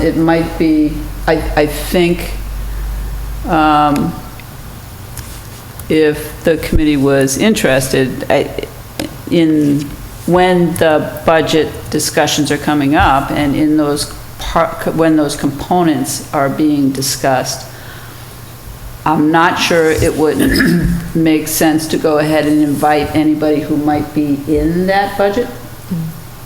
it might be, I think, if the committee was interested in when the budget discussions are coming up and in those when those components are being discussed, I'm not sure it would make sense to go ahead and invite anybody who might be in that budget.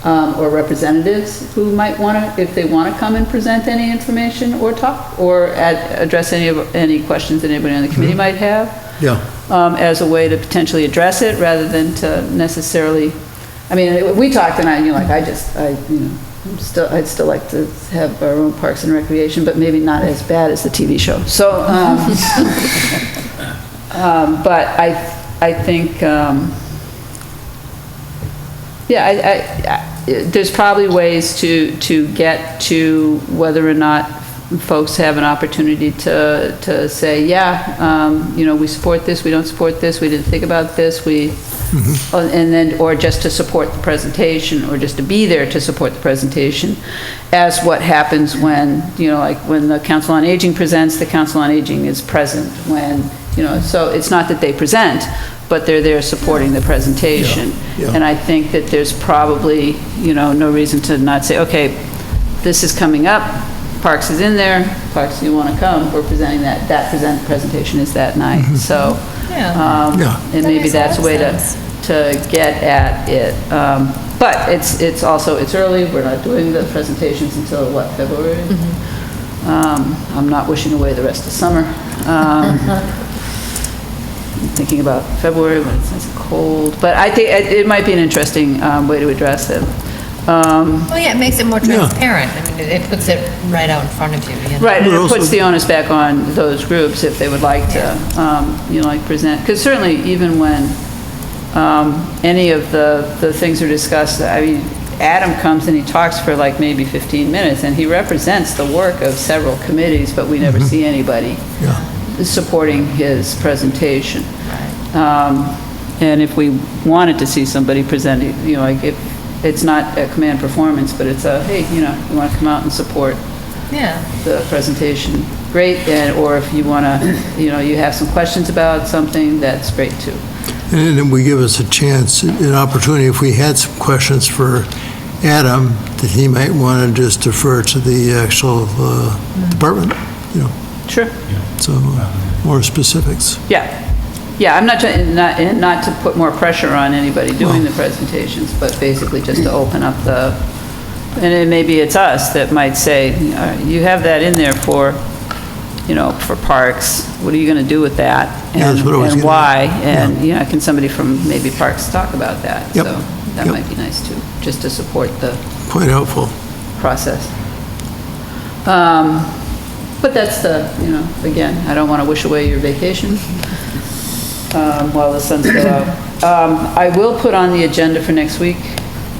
Or representatives who might want to, if they want to come and present any information or talk, or address any questions that anybody on the committee might have. Yeah. As a way to potentially address it, rather than to necessarily, I mean, we talked and I'd still like to have our own Parks and Recreation, but maybe not as bad as the TV show. So, but I think, there's probably ways to get to whether or not folks have an opportunity to say, we support this, we don't support this, we didn't think about this, and then, or just to support the presentation, or just to be there to support the presentation, as what happens when, like when the Council on Aging presents, the Council on Aging is present when, so it's not that they present, but they're there supporting the presentation. Yeah. And I think that there's probably, no reason to not say, okay, this is coming up, Parks is in there, Parks, you want to come, we're presenting that presentation is that night. So, and maybe that's a way to get at it. But it's also, it's early, we're not doing the presentations until what, February? I'm not wishing away the rest of summer. Thinking about February when it's nice and cold, but I think it might be an interesting way to address it. It makes it more transparent. I mean, it puts it right out in front of you. Right, and it puts the onus back on those groups if they would like to, present. Because certainly, even when any of the things are discussed, I mean, Adam comes and he talks for like maybe 15 minutes, and he represents the work of several committees, but we never see anybody supporting his presentation. And if we wanted to see somebody presenting, like if it's not a command performance, but it's a, hey, you want to come out and support the presentation, great. And, or if you want to, you have some questions about something, that's great too. And then we give us a chance, an opportunity, if we had some questions for Adam, that he might want to just defer to the actual department, Sure. So more specifics. Yeah, I'm not trying, not to put more pressure on anybody doing the presentations, but basically just to open up and then maybe it's us that might say, you have that in there for, for parks, what are you going to do with that? And why? And, can somebody from maybe Parks talk about that? Yep. So that might be nice too, just to support the Quite helpful. process. But that's again, I don't want to wish away your vacation while the sun's still out. I will put on the agenda for next week,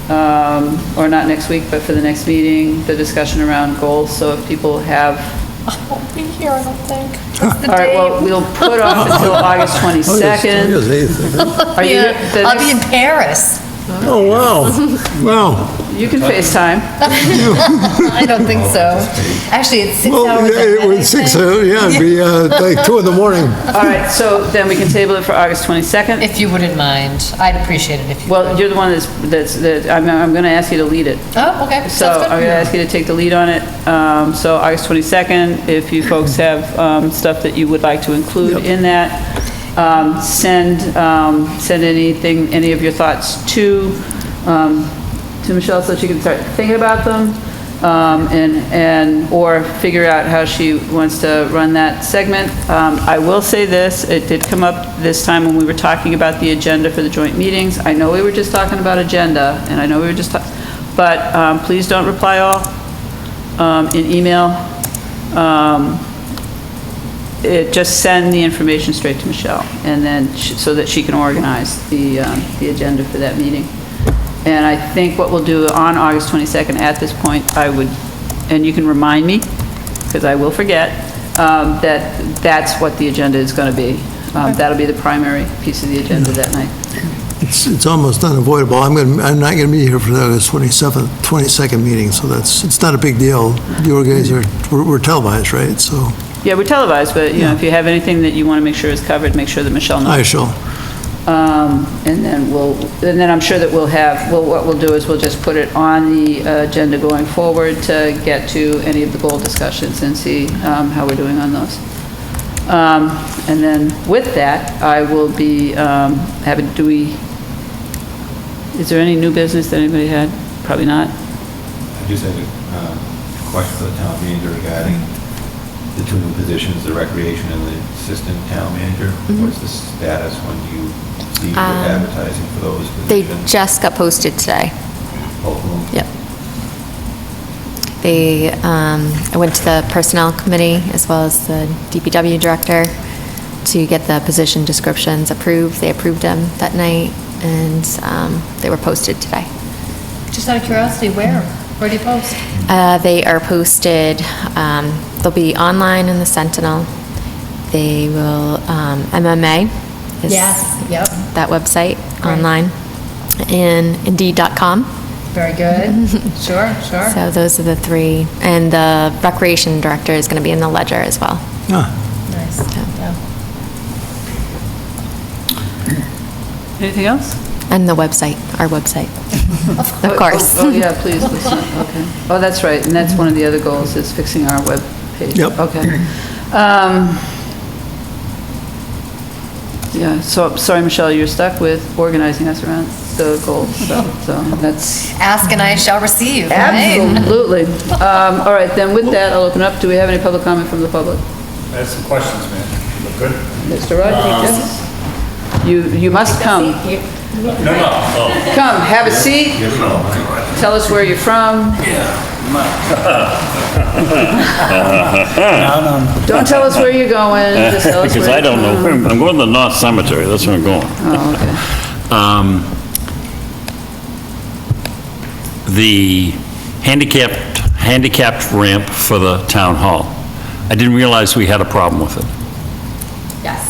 or not next week, but for the next meeting, the discussion around goals, so if people have, I won't be here, I don't think. all right, well, we'll put off until August 22nd. Are you, the I'll be in next- Paris. Oh, wow, wow. you can FaceTime. I don't think so. Actually, it's 6 Well, hours yeah, ahead, it I was 6, think. yeah, it'd be like 2 in the morning. All right, so then we can table it for August 22nd. If you wouldn't mind, I'd appreciate it if you Well, would. you're the one I'm going to ask you to lead it. Oh, okay, So sounds I'm going to good. ask you to take the lead on it. So August 22nd, if you folks have stuff that you would like to include in that, send anything, any of your thoughts to Michelle so she can start thinking about them, or figure out how she wants to run that segment. I will say this, it did come up this time when we were talking about the agenda for the joint meetings. I know we were just talking about agenda, and I know we were just, but please don't reply all in email. Just send the information straight to Michelle, and then, so that she can organize the agenda for that meeting. And I think what we'll do on August 22nd, at this point, and you can remind me, because I will forget, that's what the agenda is going to be. That'll be the primary piece of the agenda that night. It's almost unavoidable. I'm not going to be here for the August 22nd meeting, so it's not a big deal. You guys we're televised, right? So Yeah, we're televised, but, you know, if you have anything that you want to make sure is covered, make sure that Michelle knows. I shall. And then I'm sure that what we'll do is we'll just put it on the agenda going forward to get to any of the goal discussions and see how we're doing on those. And then with that, I will be is there any new business that anybody had? Probably not. I just had a question for the town manager regarding the 2 new positions, the recreation and the assistant town manager. What's the status when you see the advertising for those They positions? just got posted today. Both of them? Yep. I went to the Personnel Committee as well as the DPW Director to get the position descriptions approved. They approved them that night, and they were posted today. Just out of curiosity, where? Where do you post? They are posted, they'll be online in the Sentinel. They will, MMA is Yep. that website Great. online, and Indeed.com. Very good. Sure. So those are the 3. And the Recreation Director is going to be in the Ledger as well. Ah, Nice. Yeah. Anything else? And the website, our website. Of course. Oh, yeah, please. Okay. Oh, that's right, and that's one of the other goals, is fixing our web page. Yep. Okay. Yeah, so, sorry, Michelle, you're stuck with organizing us around the goals, so that's, Ask and I shall receive, right? absolutely. All right, then with that, I'll open up. Do we have any public comment from the public? I have some questions, man. Look good? Mr. Rodriguez? You must come. No. Come, have a seat. Tell us where you're from. Don't tell us where you're going, just tell us where Because you're I don't know. from. I'm going to the North Cemetery, that's where I'm going. Oh, okay. The handicapped ramp for the town hall. I didn't realize we had a problem with it. Yes,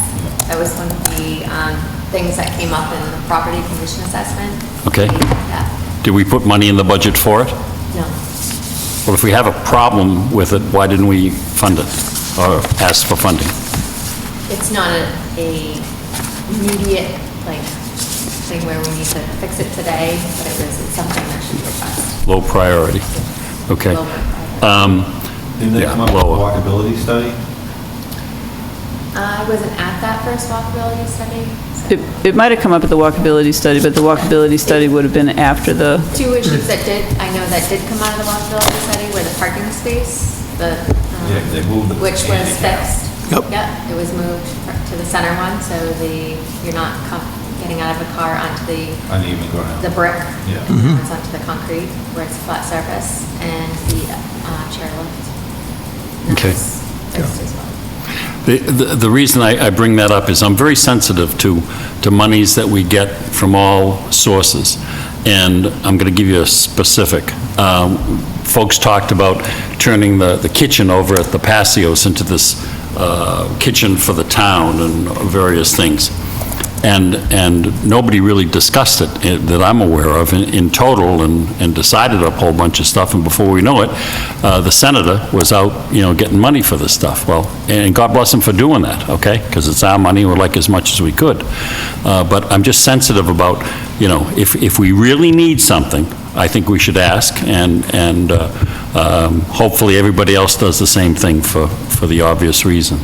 that was one of the things that came up in the property condition assessment. Okay. Yeah. Did we put money in the budget for it? No, Well, if we have a problem with it, why didn't we fund it or ask for funding? it's not a immediate, like, thing where we need to fix it today, but it's something that should be addressed. Low priority. Okay. Low priority. Didn't they Yeah, come up with a lower. walkability study? I wasn't at that first walkability study, so. It might have come up at the walkability study, but the walkability study would have been after the, 2 issues that I know that did come out of the walkability study were the parking space, Yeah, they moved the which was handicap. fixed. Yep. It was moved to the center one, so you're not getting out of a car onto the Uneven ground. brick. Yeah. It's onto the concrete where it's a flat surface, and the chairlift. And that Okay. was fixed as well. The reason I bring that up is I'm very sensitive to monies that we get from all sources, and I'm going to give you a specific. Folks talked about turning the kitchen over at the Passios into this kitchen for the town and various things. And nobody really discussed it that I'm aware of in total and decided a whole bunch of stuff, and before we know it, the senator was out, getting money for this stuff. Well, and God bless him for doing that, okay? Because it's our money, we'd like as much as we could. But I'm just sensitive about, if we really need something, I think we should ask, and hopefully everybody else does the same thing for the obvious reason.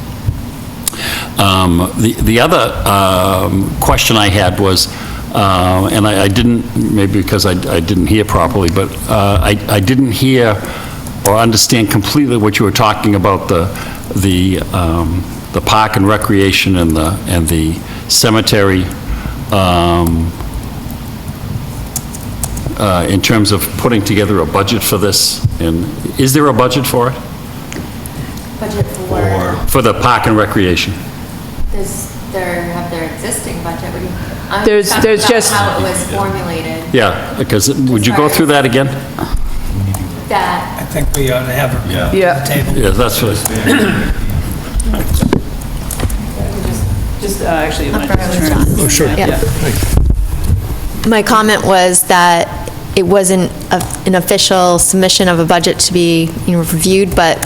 The other question I had was, and I didn't, maybe because I didn't hear properly, but I didn't hear or understand completely what you were talking about, the park and recreation and the cemetery, in terms of putting together a budget for this. And is there a budget for it? Budget for? For the park and recreation? Have their existing budget. I'm There's talking about just- how it was formulated. Yeah, because, would you go through that again? That I think we ought to have it Yeah. at Yeah. the table. Yeah, that's what, Just, actually, you might Up for just John. turn. Oh, sure. Yeah. My comment was that it wasn't an official submission of a budget to be, reviewed, but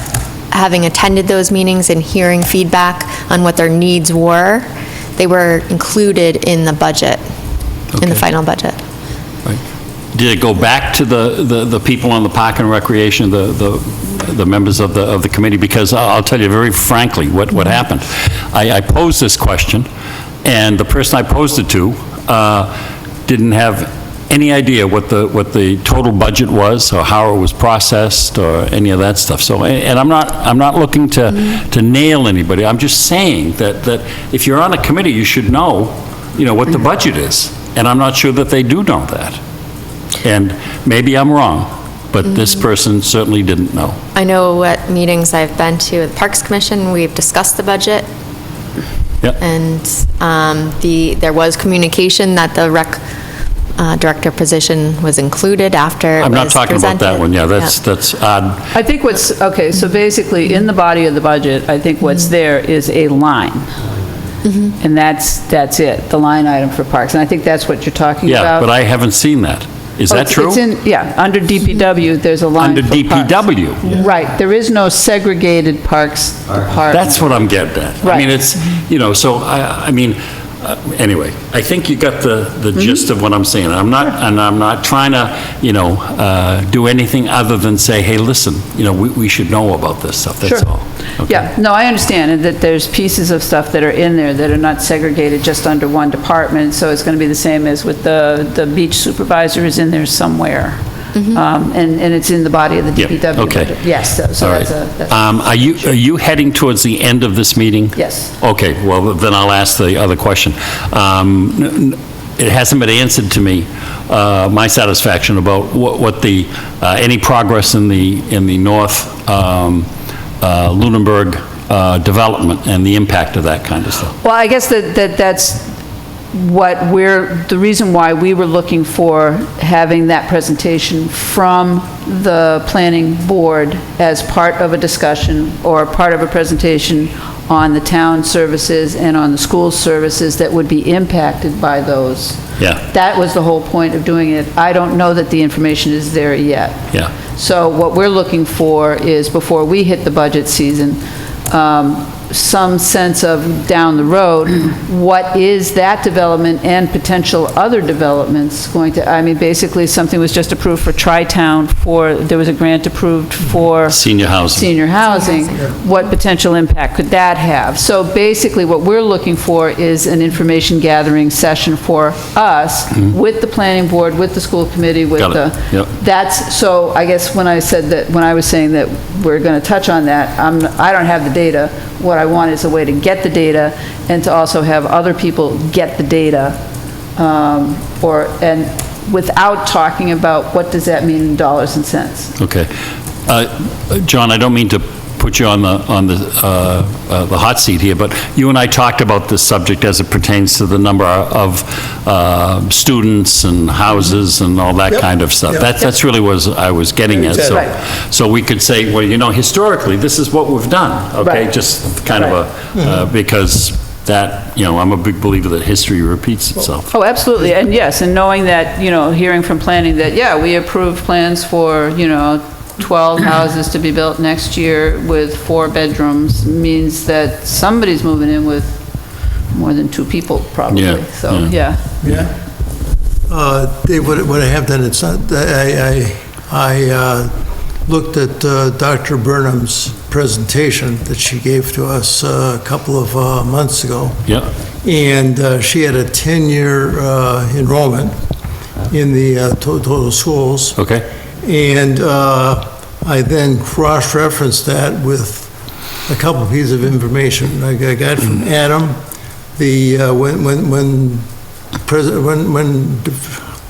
having attended those meetings and hearing feedback on what their needs were, they were included in the budget, in the Okay. final budget. did it go back to the people on the park and recreation, the members of the committee? Because I'll tell you very frankly what happened. I posed this question, and the person I posed it to didn't have any idea what the total budget was, or how it was processed, or any of that stuff. So, and I'm not looking to nail anybody. I'm just saying that if you're on a committee, you should know, what the budget is. And I'm not sure that they do know that. And maybe I'm wrong, but this person certainly didn't know. I know at meetings I've been to at the Parks Commission, we've discussed the budget. Yep. And there was communication that the rec director position was included after it was I'm not talking about that presented. one, yeah, that's odd. I think okay, so basically, in the body of the budget, I think what's there is a line. And that's it, the line item for parks. And I think that's what you're talking about. Yeah, but I haven't seen that. Is Oh, that it's- true? It's in, yeah, under DPW, there's a line Under for parks. DPW? Right, there is no segregated parks department. That's what I'm getting at. I mean, Right. it's, so I mean, anyway, I think you got the gist of what I'm saying. I'm not trying to, do anything other than say, hey, listen, we should know about this stuff, that's Sure. all. Okay. Yeah, no, I understand, and that there's pieces of stuff that are in there that are not segregated just under one department, so it's going to be the same as with the beach supervisor is in there somewhere. And it's in the body of the Yeah, DPW. okay. budget. Yes, so All right. that's, Are you heading towards the end of this meeting? yes. Okay, well, then I'll ask the other question. It hasn't been answered to me, my satisfaction about what the, any progress in the North Lunenburg development and the impact of that kind of stuff. Well, I guess that's the reason why we were looking for having that presentation from the planning board as part of a discussion or part of a presentation on the town services and on the school services that would be impacted by those. Yeah. That was the whole point of doing it. I don't know that the information is there yet. Yeah. So what we're looking for is, before we hit the budget season, some sense of down the road, what is that development and potential other developments going to, I mean, basically, something was just approved for Tri-Town there was a grant approved for Senior housing. senior housing. What potential impact could that have? So basically, what we're looking for is an information gathering session for us with the planning board, with the school committee, with Got it. the. Yep. That's, so I guess when I was saying that we're going to touch on that, I don't have the data. What I want is a way to get the data and to also have other people get the data, and without talking about what does that mean in dollars and cents. Okay. John, I don't mean to put you on the hot seat here, but you and I talked about this subject as it pertains to the number of students and houses and all that Yep. kind of stuff. Yep. That's really what I was getting at. So, Right. so we could say, well, you know, historically, this is what we've done, okay? Right. Just kind of because that, you know, I'm a big believer that history repeats itself. Oh, absolutely, and yes, and knowing that, you know, hearing from planning that, yeah, we approved plans for, you know, 12 houses to be built next year with 4 bedrooms means that somebody's moving in with more than 2 people, probably. Yeah, So, yeah. Yeah. Dave, what I have done, it's not, I looked at Dr. Burnham's presentation that she gave to us a couple of months ago. Yeah, And she had a 10-year enrollment in the total schools. okay, And I then cross-referenced that with a couple pieces of information I got from Adam. When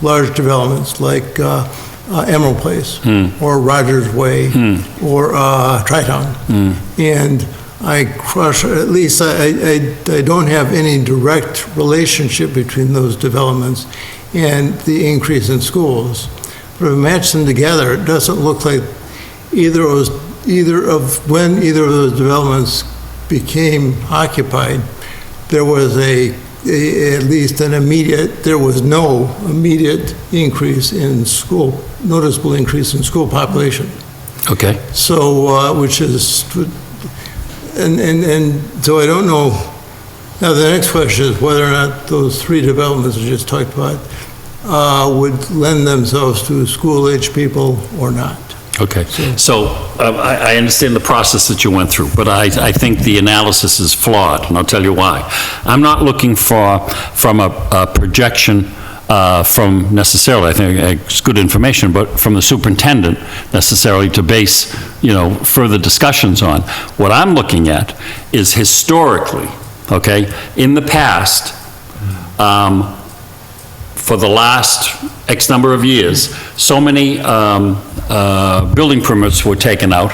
large developments like Emerald Place or Rogers Way or Tri-Town. And I at least I don't have any direct relationship between those developments and the increase in schools. But if we match them together, it doesn't look like either of those developments became occupied, there was there was no immediate increase in noticeable increase in school population. okay. So, which is, and so I don't know. Now, the next question is whether or not those 3 developments I just talked about would lend themselves to school-age people or not. Okay, so I understand the process that you went through, but I think the analysis is flawed, and I'll tell you why. I'm not looking from a projection from necessarily, I think it's good information, but from the superintendent necessarily to base, you know, further discussions on. What I'm looking at is historically, okay, in the past, for the last X number of years, so many building permits were taken out,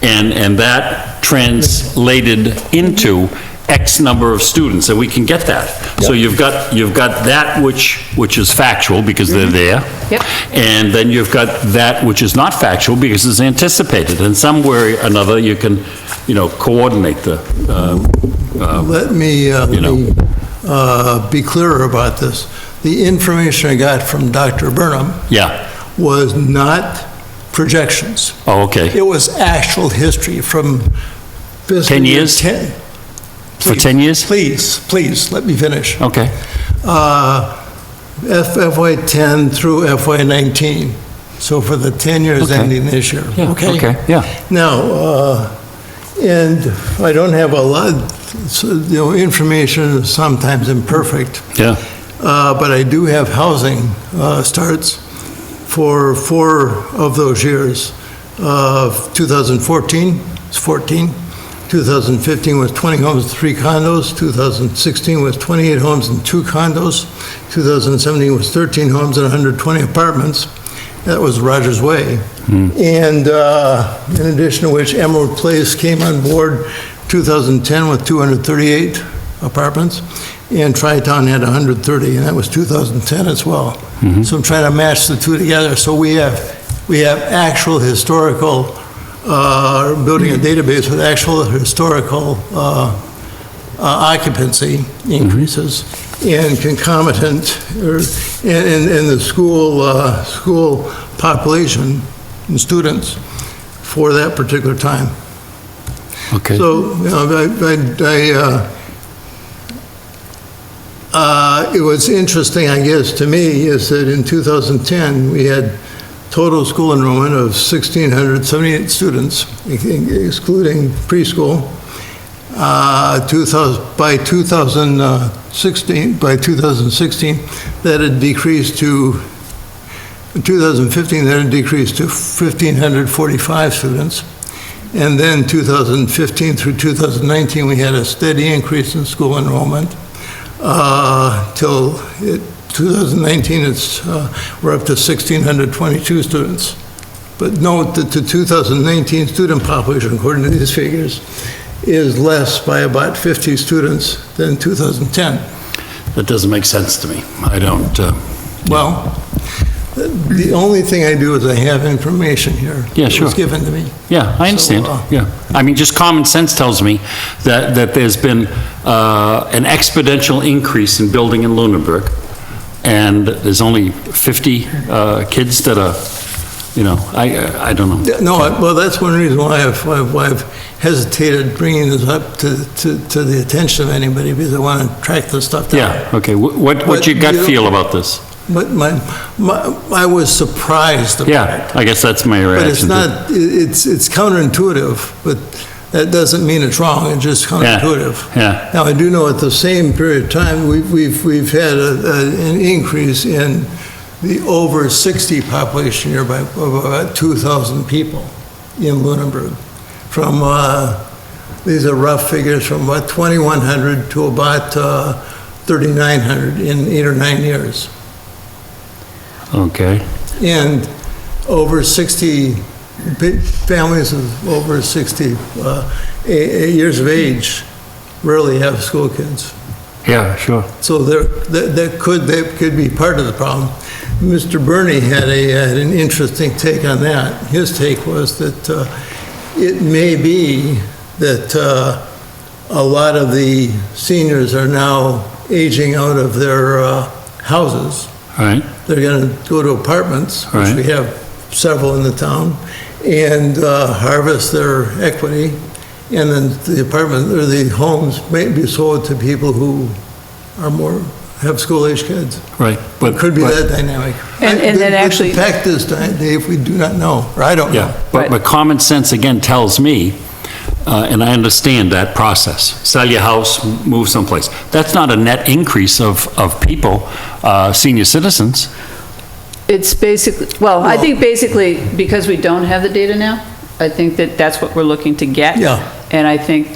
and that translated into X number of students, and we can get that. So you've got that which is factual because they're there. Yep. And then you've got that which is not factual because it's anticipated, and somewhere or another you can, you know, coordinate the, Let me you know. be clearer about this. The information I got from Dr. Burnham yeah. was not projections. Oh, okay. It was actual history from fiscal 10 year years? 10. For 10 years? Please, let me finish. Okay. FY '10 through FY '19. So for the 10 years Okay. ending this year. Yeah, okay, yeah. Now, and I don't have a lot, information is sometimes imperfect. Yeah. But I do have housing starts for 4 of those years. 2014 is 14. 2015 was 20 homes and 3 condos. 2016 was 28 homes and 2 condos. 2017 was 13 homes and 120 apartments. That was Rogers Way. And in addition to which, Emerald Place came on board 2010 with 238 apartments, and Tri-Town had 130, and that was 2010 as well. So I'm trying to match the 2 together. So we have actual historical, building a database with actual historical occupancy increases and concomitant, in the school population and students for that particular time. Okay. So, it was interesting, I guess, to me, is that in 2010, we had total school enrollment of 1,678 students, excluding preschool. By 2016, that had decreased to, in 2015, that had decreased to 1,545 students. And then 2015 through 2019, we had a steady increase in school enrollment. Till 2019, we're up to 1,622 students. But note that the 2019 student population, according to these figures, is less by about 50 students than 2010. That doesn't make sense to me. I don't, Well, the only thing I do is I have information here. Yeah, that sure. was given to me. yeah, I understand, So, yeah. I mean, just common sense tells me that there's been an exponential increase in building in Lunenburg, and there's only 50 kids that are, you know, I don't know. Yeah, no, well, that's one reason why I've hesitated bringing this up to the attention of anybody, because I want to track this stuff down. Yeah, okay, what's But your gut you- feel about this? But I was surprised about it. Yeah, I guess that's my reaction. But it's not, it's counterintuitive, but that doesn't mean it's wrong, it's just counterintuitive. Yeah. Now, I do know at the same period of time, we've had an increase in the over 60 population here by about 2,000 people in Lunenburg. From, these are rough figures, from about 2,100 to about 3,900 in 8 or 9 years. Okay, And over 60, families of over 60 years of age rarely have school kids. yeah, sure. So that could be part of the problem. Mr. Burney had an interesting take on that. His take was that it may be that a lot of the seniors are now aging out of their houses. All right, They're going to go to apartments, which Right. we have several in the town, and harvest their equity, and then the apartment, or the homes may be sold to people who are more, have school-age kids. right. It could be that dynamic. And then actually- The fact is, Dave, we do not know, or I don't know. Yeah, but common sense again tells me, and I understand that process, sell your house, move someplace. That's not a net increase of people, senior citizens. It's basically, well, I think basically, because we don't have the data now, I think that that's what we're looking to get. Yeah. And I think,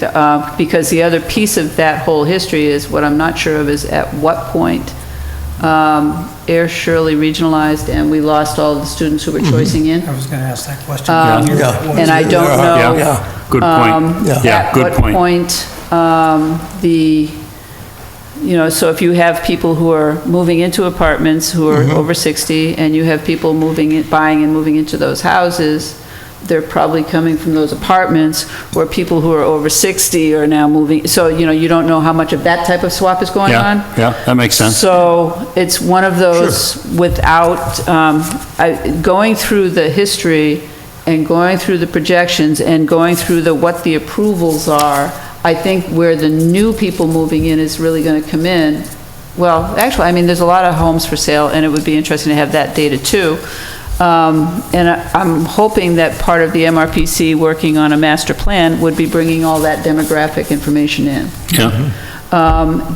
because the other piece of that whole history is, what I'm not sure of is at what point Air Shirley regionalized and we lost all of the students who were choicing in. I was going to ask that question. Yeah. And I don't know. Yeah. Good point. Yeah, good At what point, so if you have people who are moving into apartments who are over 60, and you have people buying and moving into those houses, they're probably coming from those apartments, where people who are over 60 are now moving, so, you don't know how much of that type of swap is going on. Yeah, that makes sense. So it's one of those without, going through the history and going through the projections and going through what the approvals are, I think where the new people moving in is really going to come in. Well, actually, I mean, there's a lot of homes for sale, and it would be interesting to have that data too. And I'm hoping that part of the MRPC working on a master plan would be bringing all that demographic information in. Yeah,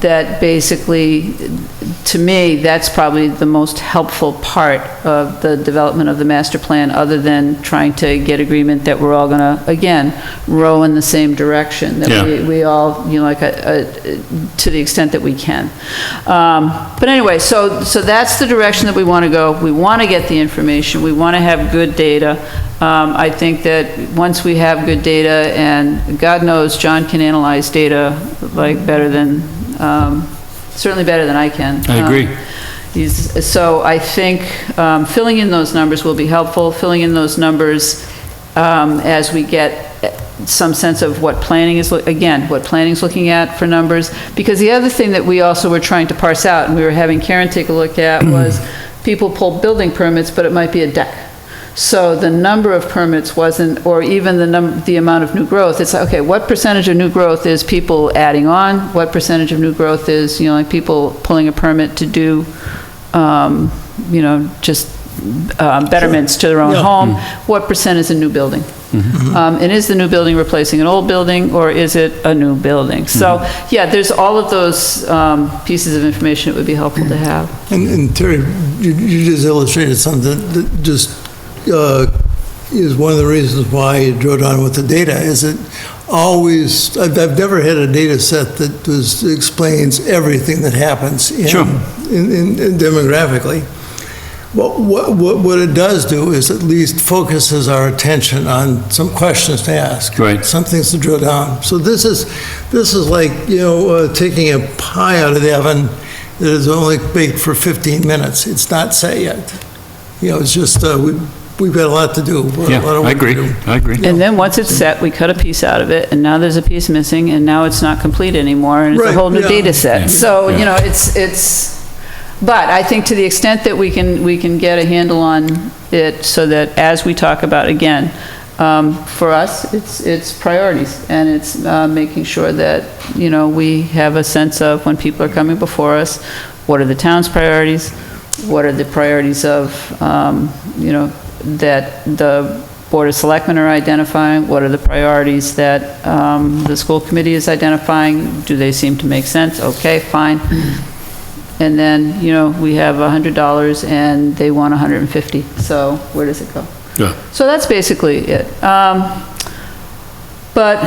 That basically, to me, that's probably the most helpful part of the development of the master plan, other than trying to get agreement that we're all gonna, again, row in the same direction. That Yeah. we all, to the extent that we can. But anyway, so that's the direction that we wanna go. We wanna get the information, we wanna have good data. I think that once we have good data, and God knows John can analyze data like better than, certainly better than I can. I agree. So I think filling in those numbers will be helpful, filling in those numbers as we get some sense of what planning is, what planning is looking at for numbers. Because the other thing that we also were trying to parse out, and we were having Karen take a look at, was people pull building permits, but it might be a deck. So the number of permits wasn't, or even the amount of new growth. It's like, okay, what percentage of new growth is people adding on? What percentage of new growth is, people pulling a permit to do, just betterments to their own home? What percent is a new building? And is the new building replacing an old building, or is it a new building? So, yeah, there's all of those pieces of information it would be helpful to have. And Terry, you just illustrated something that just is one of the reasons why you drove on with the data, is it always, I've never had a data set that explains everything that happens in Sure. demographically. What it does do is at least focuses our attention on some questions to ask. Right. Some things to drill down. So this is like, taking a pie out of the oven that is only baked for 15 minutes. It's not set yet. It's just, we've got a lot to do. Yeah, I agree. And then once it's set, we cut a piece out of it, and now there's a piece missing, and now it's not complete anymore, and it's a Right, whole new yeah. data set. Yeah. So, Yeah. but I think to the extent that we can get a handle on it so that as we talk about, again, for us, it's priorities, and it's making sure that, we have a sense of when people are coming before us, what are the town's priorities, what are the priorities of, that the Board of Selectmen are identifying, what are the priorities that the school committee is identifying, do they seem to make sense? Okay, fine. And then, we have $100 and they want 150, so where does it go? Yeah. So that's basically it. But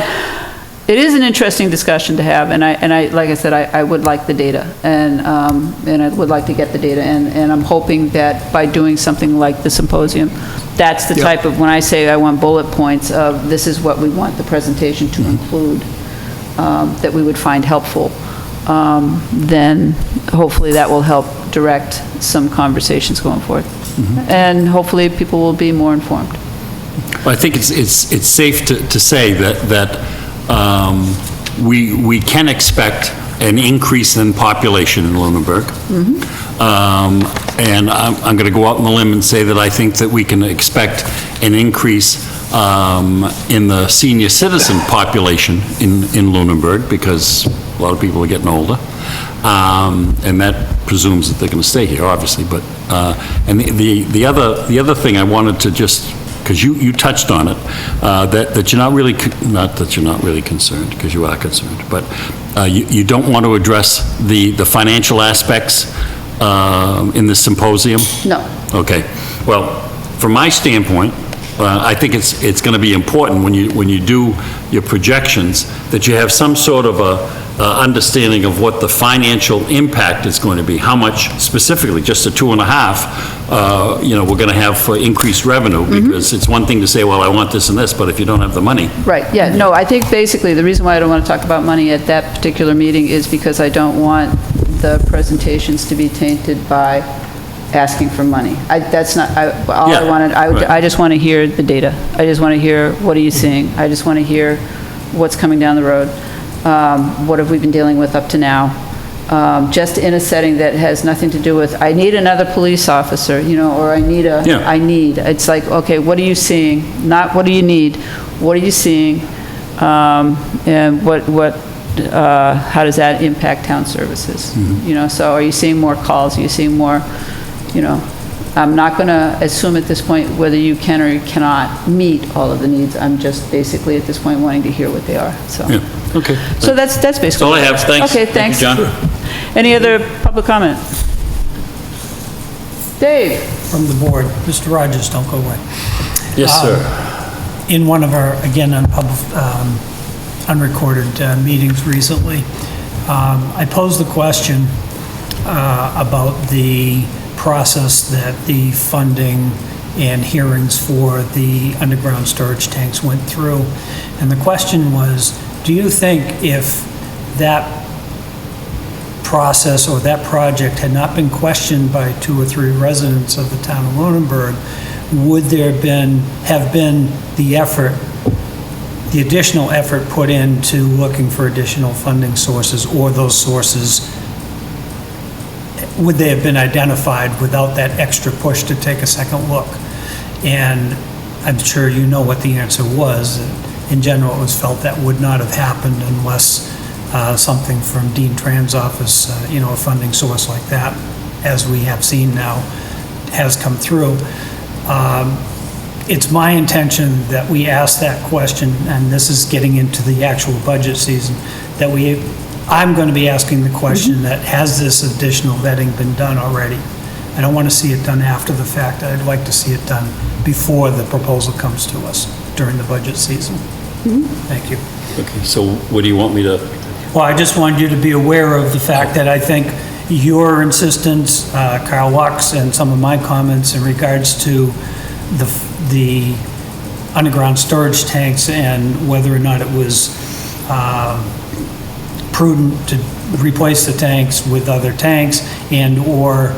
it is an interesting discussion to have, and I like I said, I would like the data, and I would like to get the data, and I'm hoping that by doing something like the symposium, that's the type of, when I say I want bullet points of this is what we want the presentation to include, that we would find helpful, then hopefully that will help direct some conversations going forth. And hopefully people will be more informed. Well, I think it's safe to say that we can expect an increase in population in Lunenburg. And I'm going to go out on a limb and say that I think that we can expect an increase in the senior citizen population in Lunenburg, because a lot of people are getting older. And that presumes that they're going to stay here, obviously. But, and the other thing I wanted to just, because you touched on it, that you're not really, not that you're not really concerned, because you are concerned, but you don't want to address the financial aspects in the symposium? No. Okay. Well, from my standpoint, I think it's going to be important when you do your projections that you have some sort of a understanding of what the financial impact is going to be. How much specifically, just the 2.5, we're going to have for increased revenue, because it's one thing to say, well, I want this and this, but if you don't have the money. Right, yeah, no, I think basically the reason why I don't want to talk about money at that particular meeting is because I don't want the presentations to be tainted by asking for money. That's not, all I Yeah, wanted, right. I just want to hear the data. I just want to hear, what are you seeing? I just want to hear what's coming down the road. What have we been dealing with up to now? Just in a setting that has nothing to do with, I need another police officer, or I need it's like, okay, what are you seeing? Not what do you need, what are you seeing? And how does that impact town services? So are you seeing more calls? Are you seeing more, I'm not going to assume at this point whether you can or you cannot meet all of the needs. I'm just basically at this point wanting to hear what they are, so. Yeah, okay. So that's basically. That's all I have, thanks. Okay, Thank thanks. you, John. Any other public comment? Dave? From the board, Mr. Rogers, don't go away. Yes, sir. In one of our, again, unrecorded meetings recently, I posed the question about the process that the funding and hearings for the underground storage tanks went through. And the question was, do you think if that process or that project had not been questioned by 2 or 3 residents of the town of Lunenburg, would there have been the effort, the additional effort put into looking for additional funding sources, or those sources, would they have been identified without that extra push to take a second look? And I'm sure you know what the answer was. In general, it was felt that would not have happened unless something from Dean Tran's office, a funding source like that, as we have seen now, has come through. It's my intention that we ask that question, and this is getting into the actual budget season, that I'm going to be asking the question that, has this additional vetting been done already? I don't want to see it done after the fact. I'd like to see it done before the proposal comes to us during the budget season. Thank you. Okay, so what do you want me to? Well, I just wanted you to be aware of the fact that I think, your insistence, Carl Wachs, and some of my comments in regards to the underground storage tanks and whether or not it was prudent to replace the tanks with other tanks and/or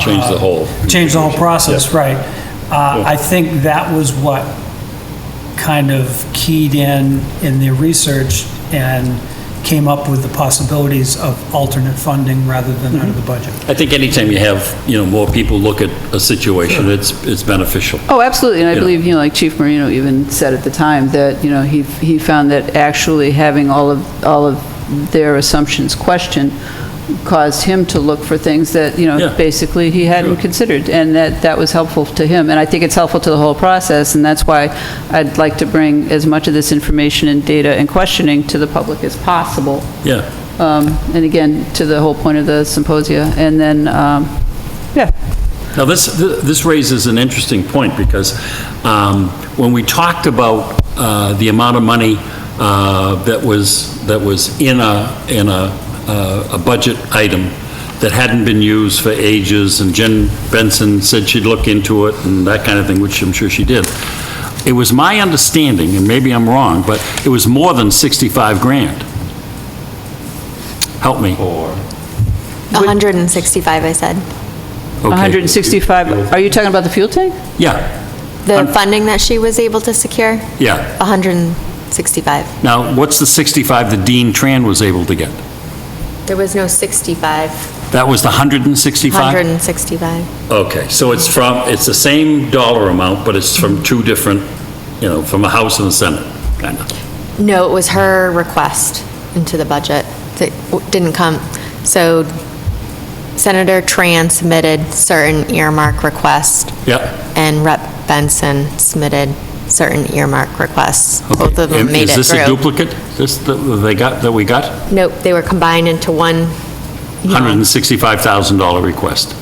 Change the whole. change the whole process, right. I think that was what kind of keyed in their research and came up with the possibilities of alternate funding rather than out of the budget. I think anytime you have, more people look at a situation, it's beneficial. Oh, absolutely, and I Yeah. believe, like Chief Marino even said at the time, that, he found that actually having all of their assumptions questioned caused him to look for things that, Yeah. basically he hadn't considered, and that was helpful to him, and I think it's helpful to the whole process, and that's why I'd like to bring as much of this information and data and questioning to the public as possible. Yeah. And again, to the whole point of the symposia, and then, yeah. Now, this raises an interesting point, because when we talked about the amount of money that was in a budget item that hadn't been used for ages, and Jen Benson said she'd look into it and that kind of thing, which I'm sure she did. It was my understanding, and maybe I'm wrong, but it was more than 65 grand. Help me. Or 165, I said. Okay. 165, are you talking about the fuel tank? Yeah, The funding that she was able to secure, yeah. 165. Now, what's the 65 that Dean Tran was able to get? There was no 65, That was the 165? 165. Okay, so it's the same dollar amount, but it's from two different, from a House and a Senate, kind of. No, it was her request into the budget that didn't come. So Senator Tran submitted certain earmark requests, Yeah. and Rep. Benson submitted certain earmark requests. Both of them And made it Is this a through. duplicate, this that we got? Nope, they were combined into one, $165,000 request.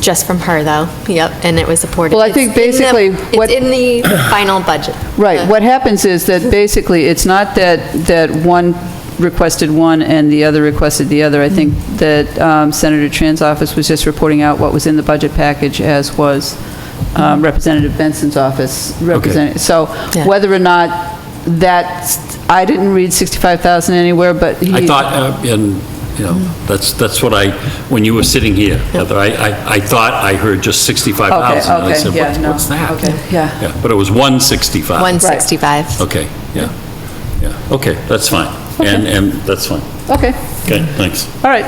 just from her, though. Yep, and it was supported. Well, I think It's in the- basically what- It's in the final budget. Right, what happens is that basically, it's not that one requested one and the other requested the other. I think that Senator Tran's office was just reporting out what was in the budget package, as was Representative Benson's office representing. So Yeah. whether or not I didn't read 65,000 anywhere, but he... I thought, that's what when you were sitting here, Heather, I thought I heard just 65,000. And I Okay, said, yeah, no. what's that? Okay, yeah. Yeah, but it was 165. 165. Okay, yeah, okay, that's fine. And that's fine. Okay, Okay, thanks. all right.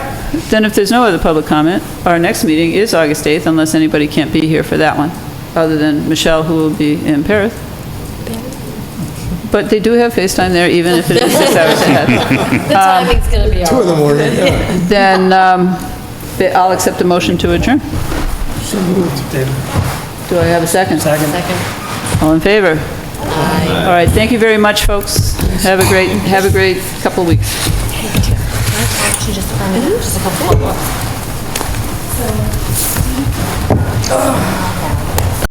Then if there's no other public comment, our next meeting is August 8th, unless anybody can't be here for that one, other than Michelle, who will be in Paris. But they do have FaceTime there, even if it is 6 hours ahead. The timing's going to be all 2 in the morning, yeah. Then I'll accept a motion to adjourn. Do I have a second? Second. All in favor? All right, thank you very much, folks. Have a great couple of weeks. Actually, just a couple of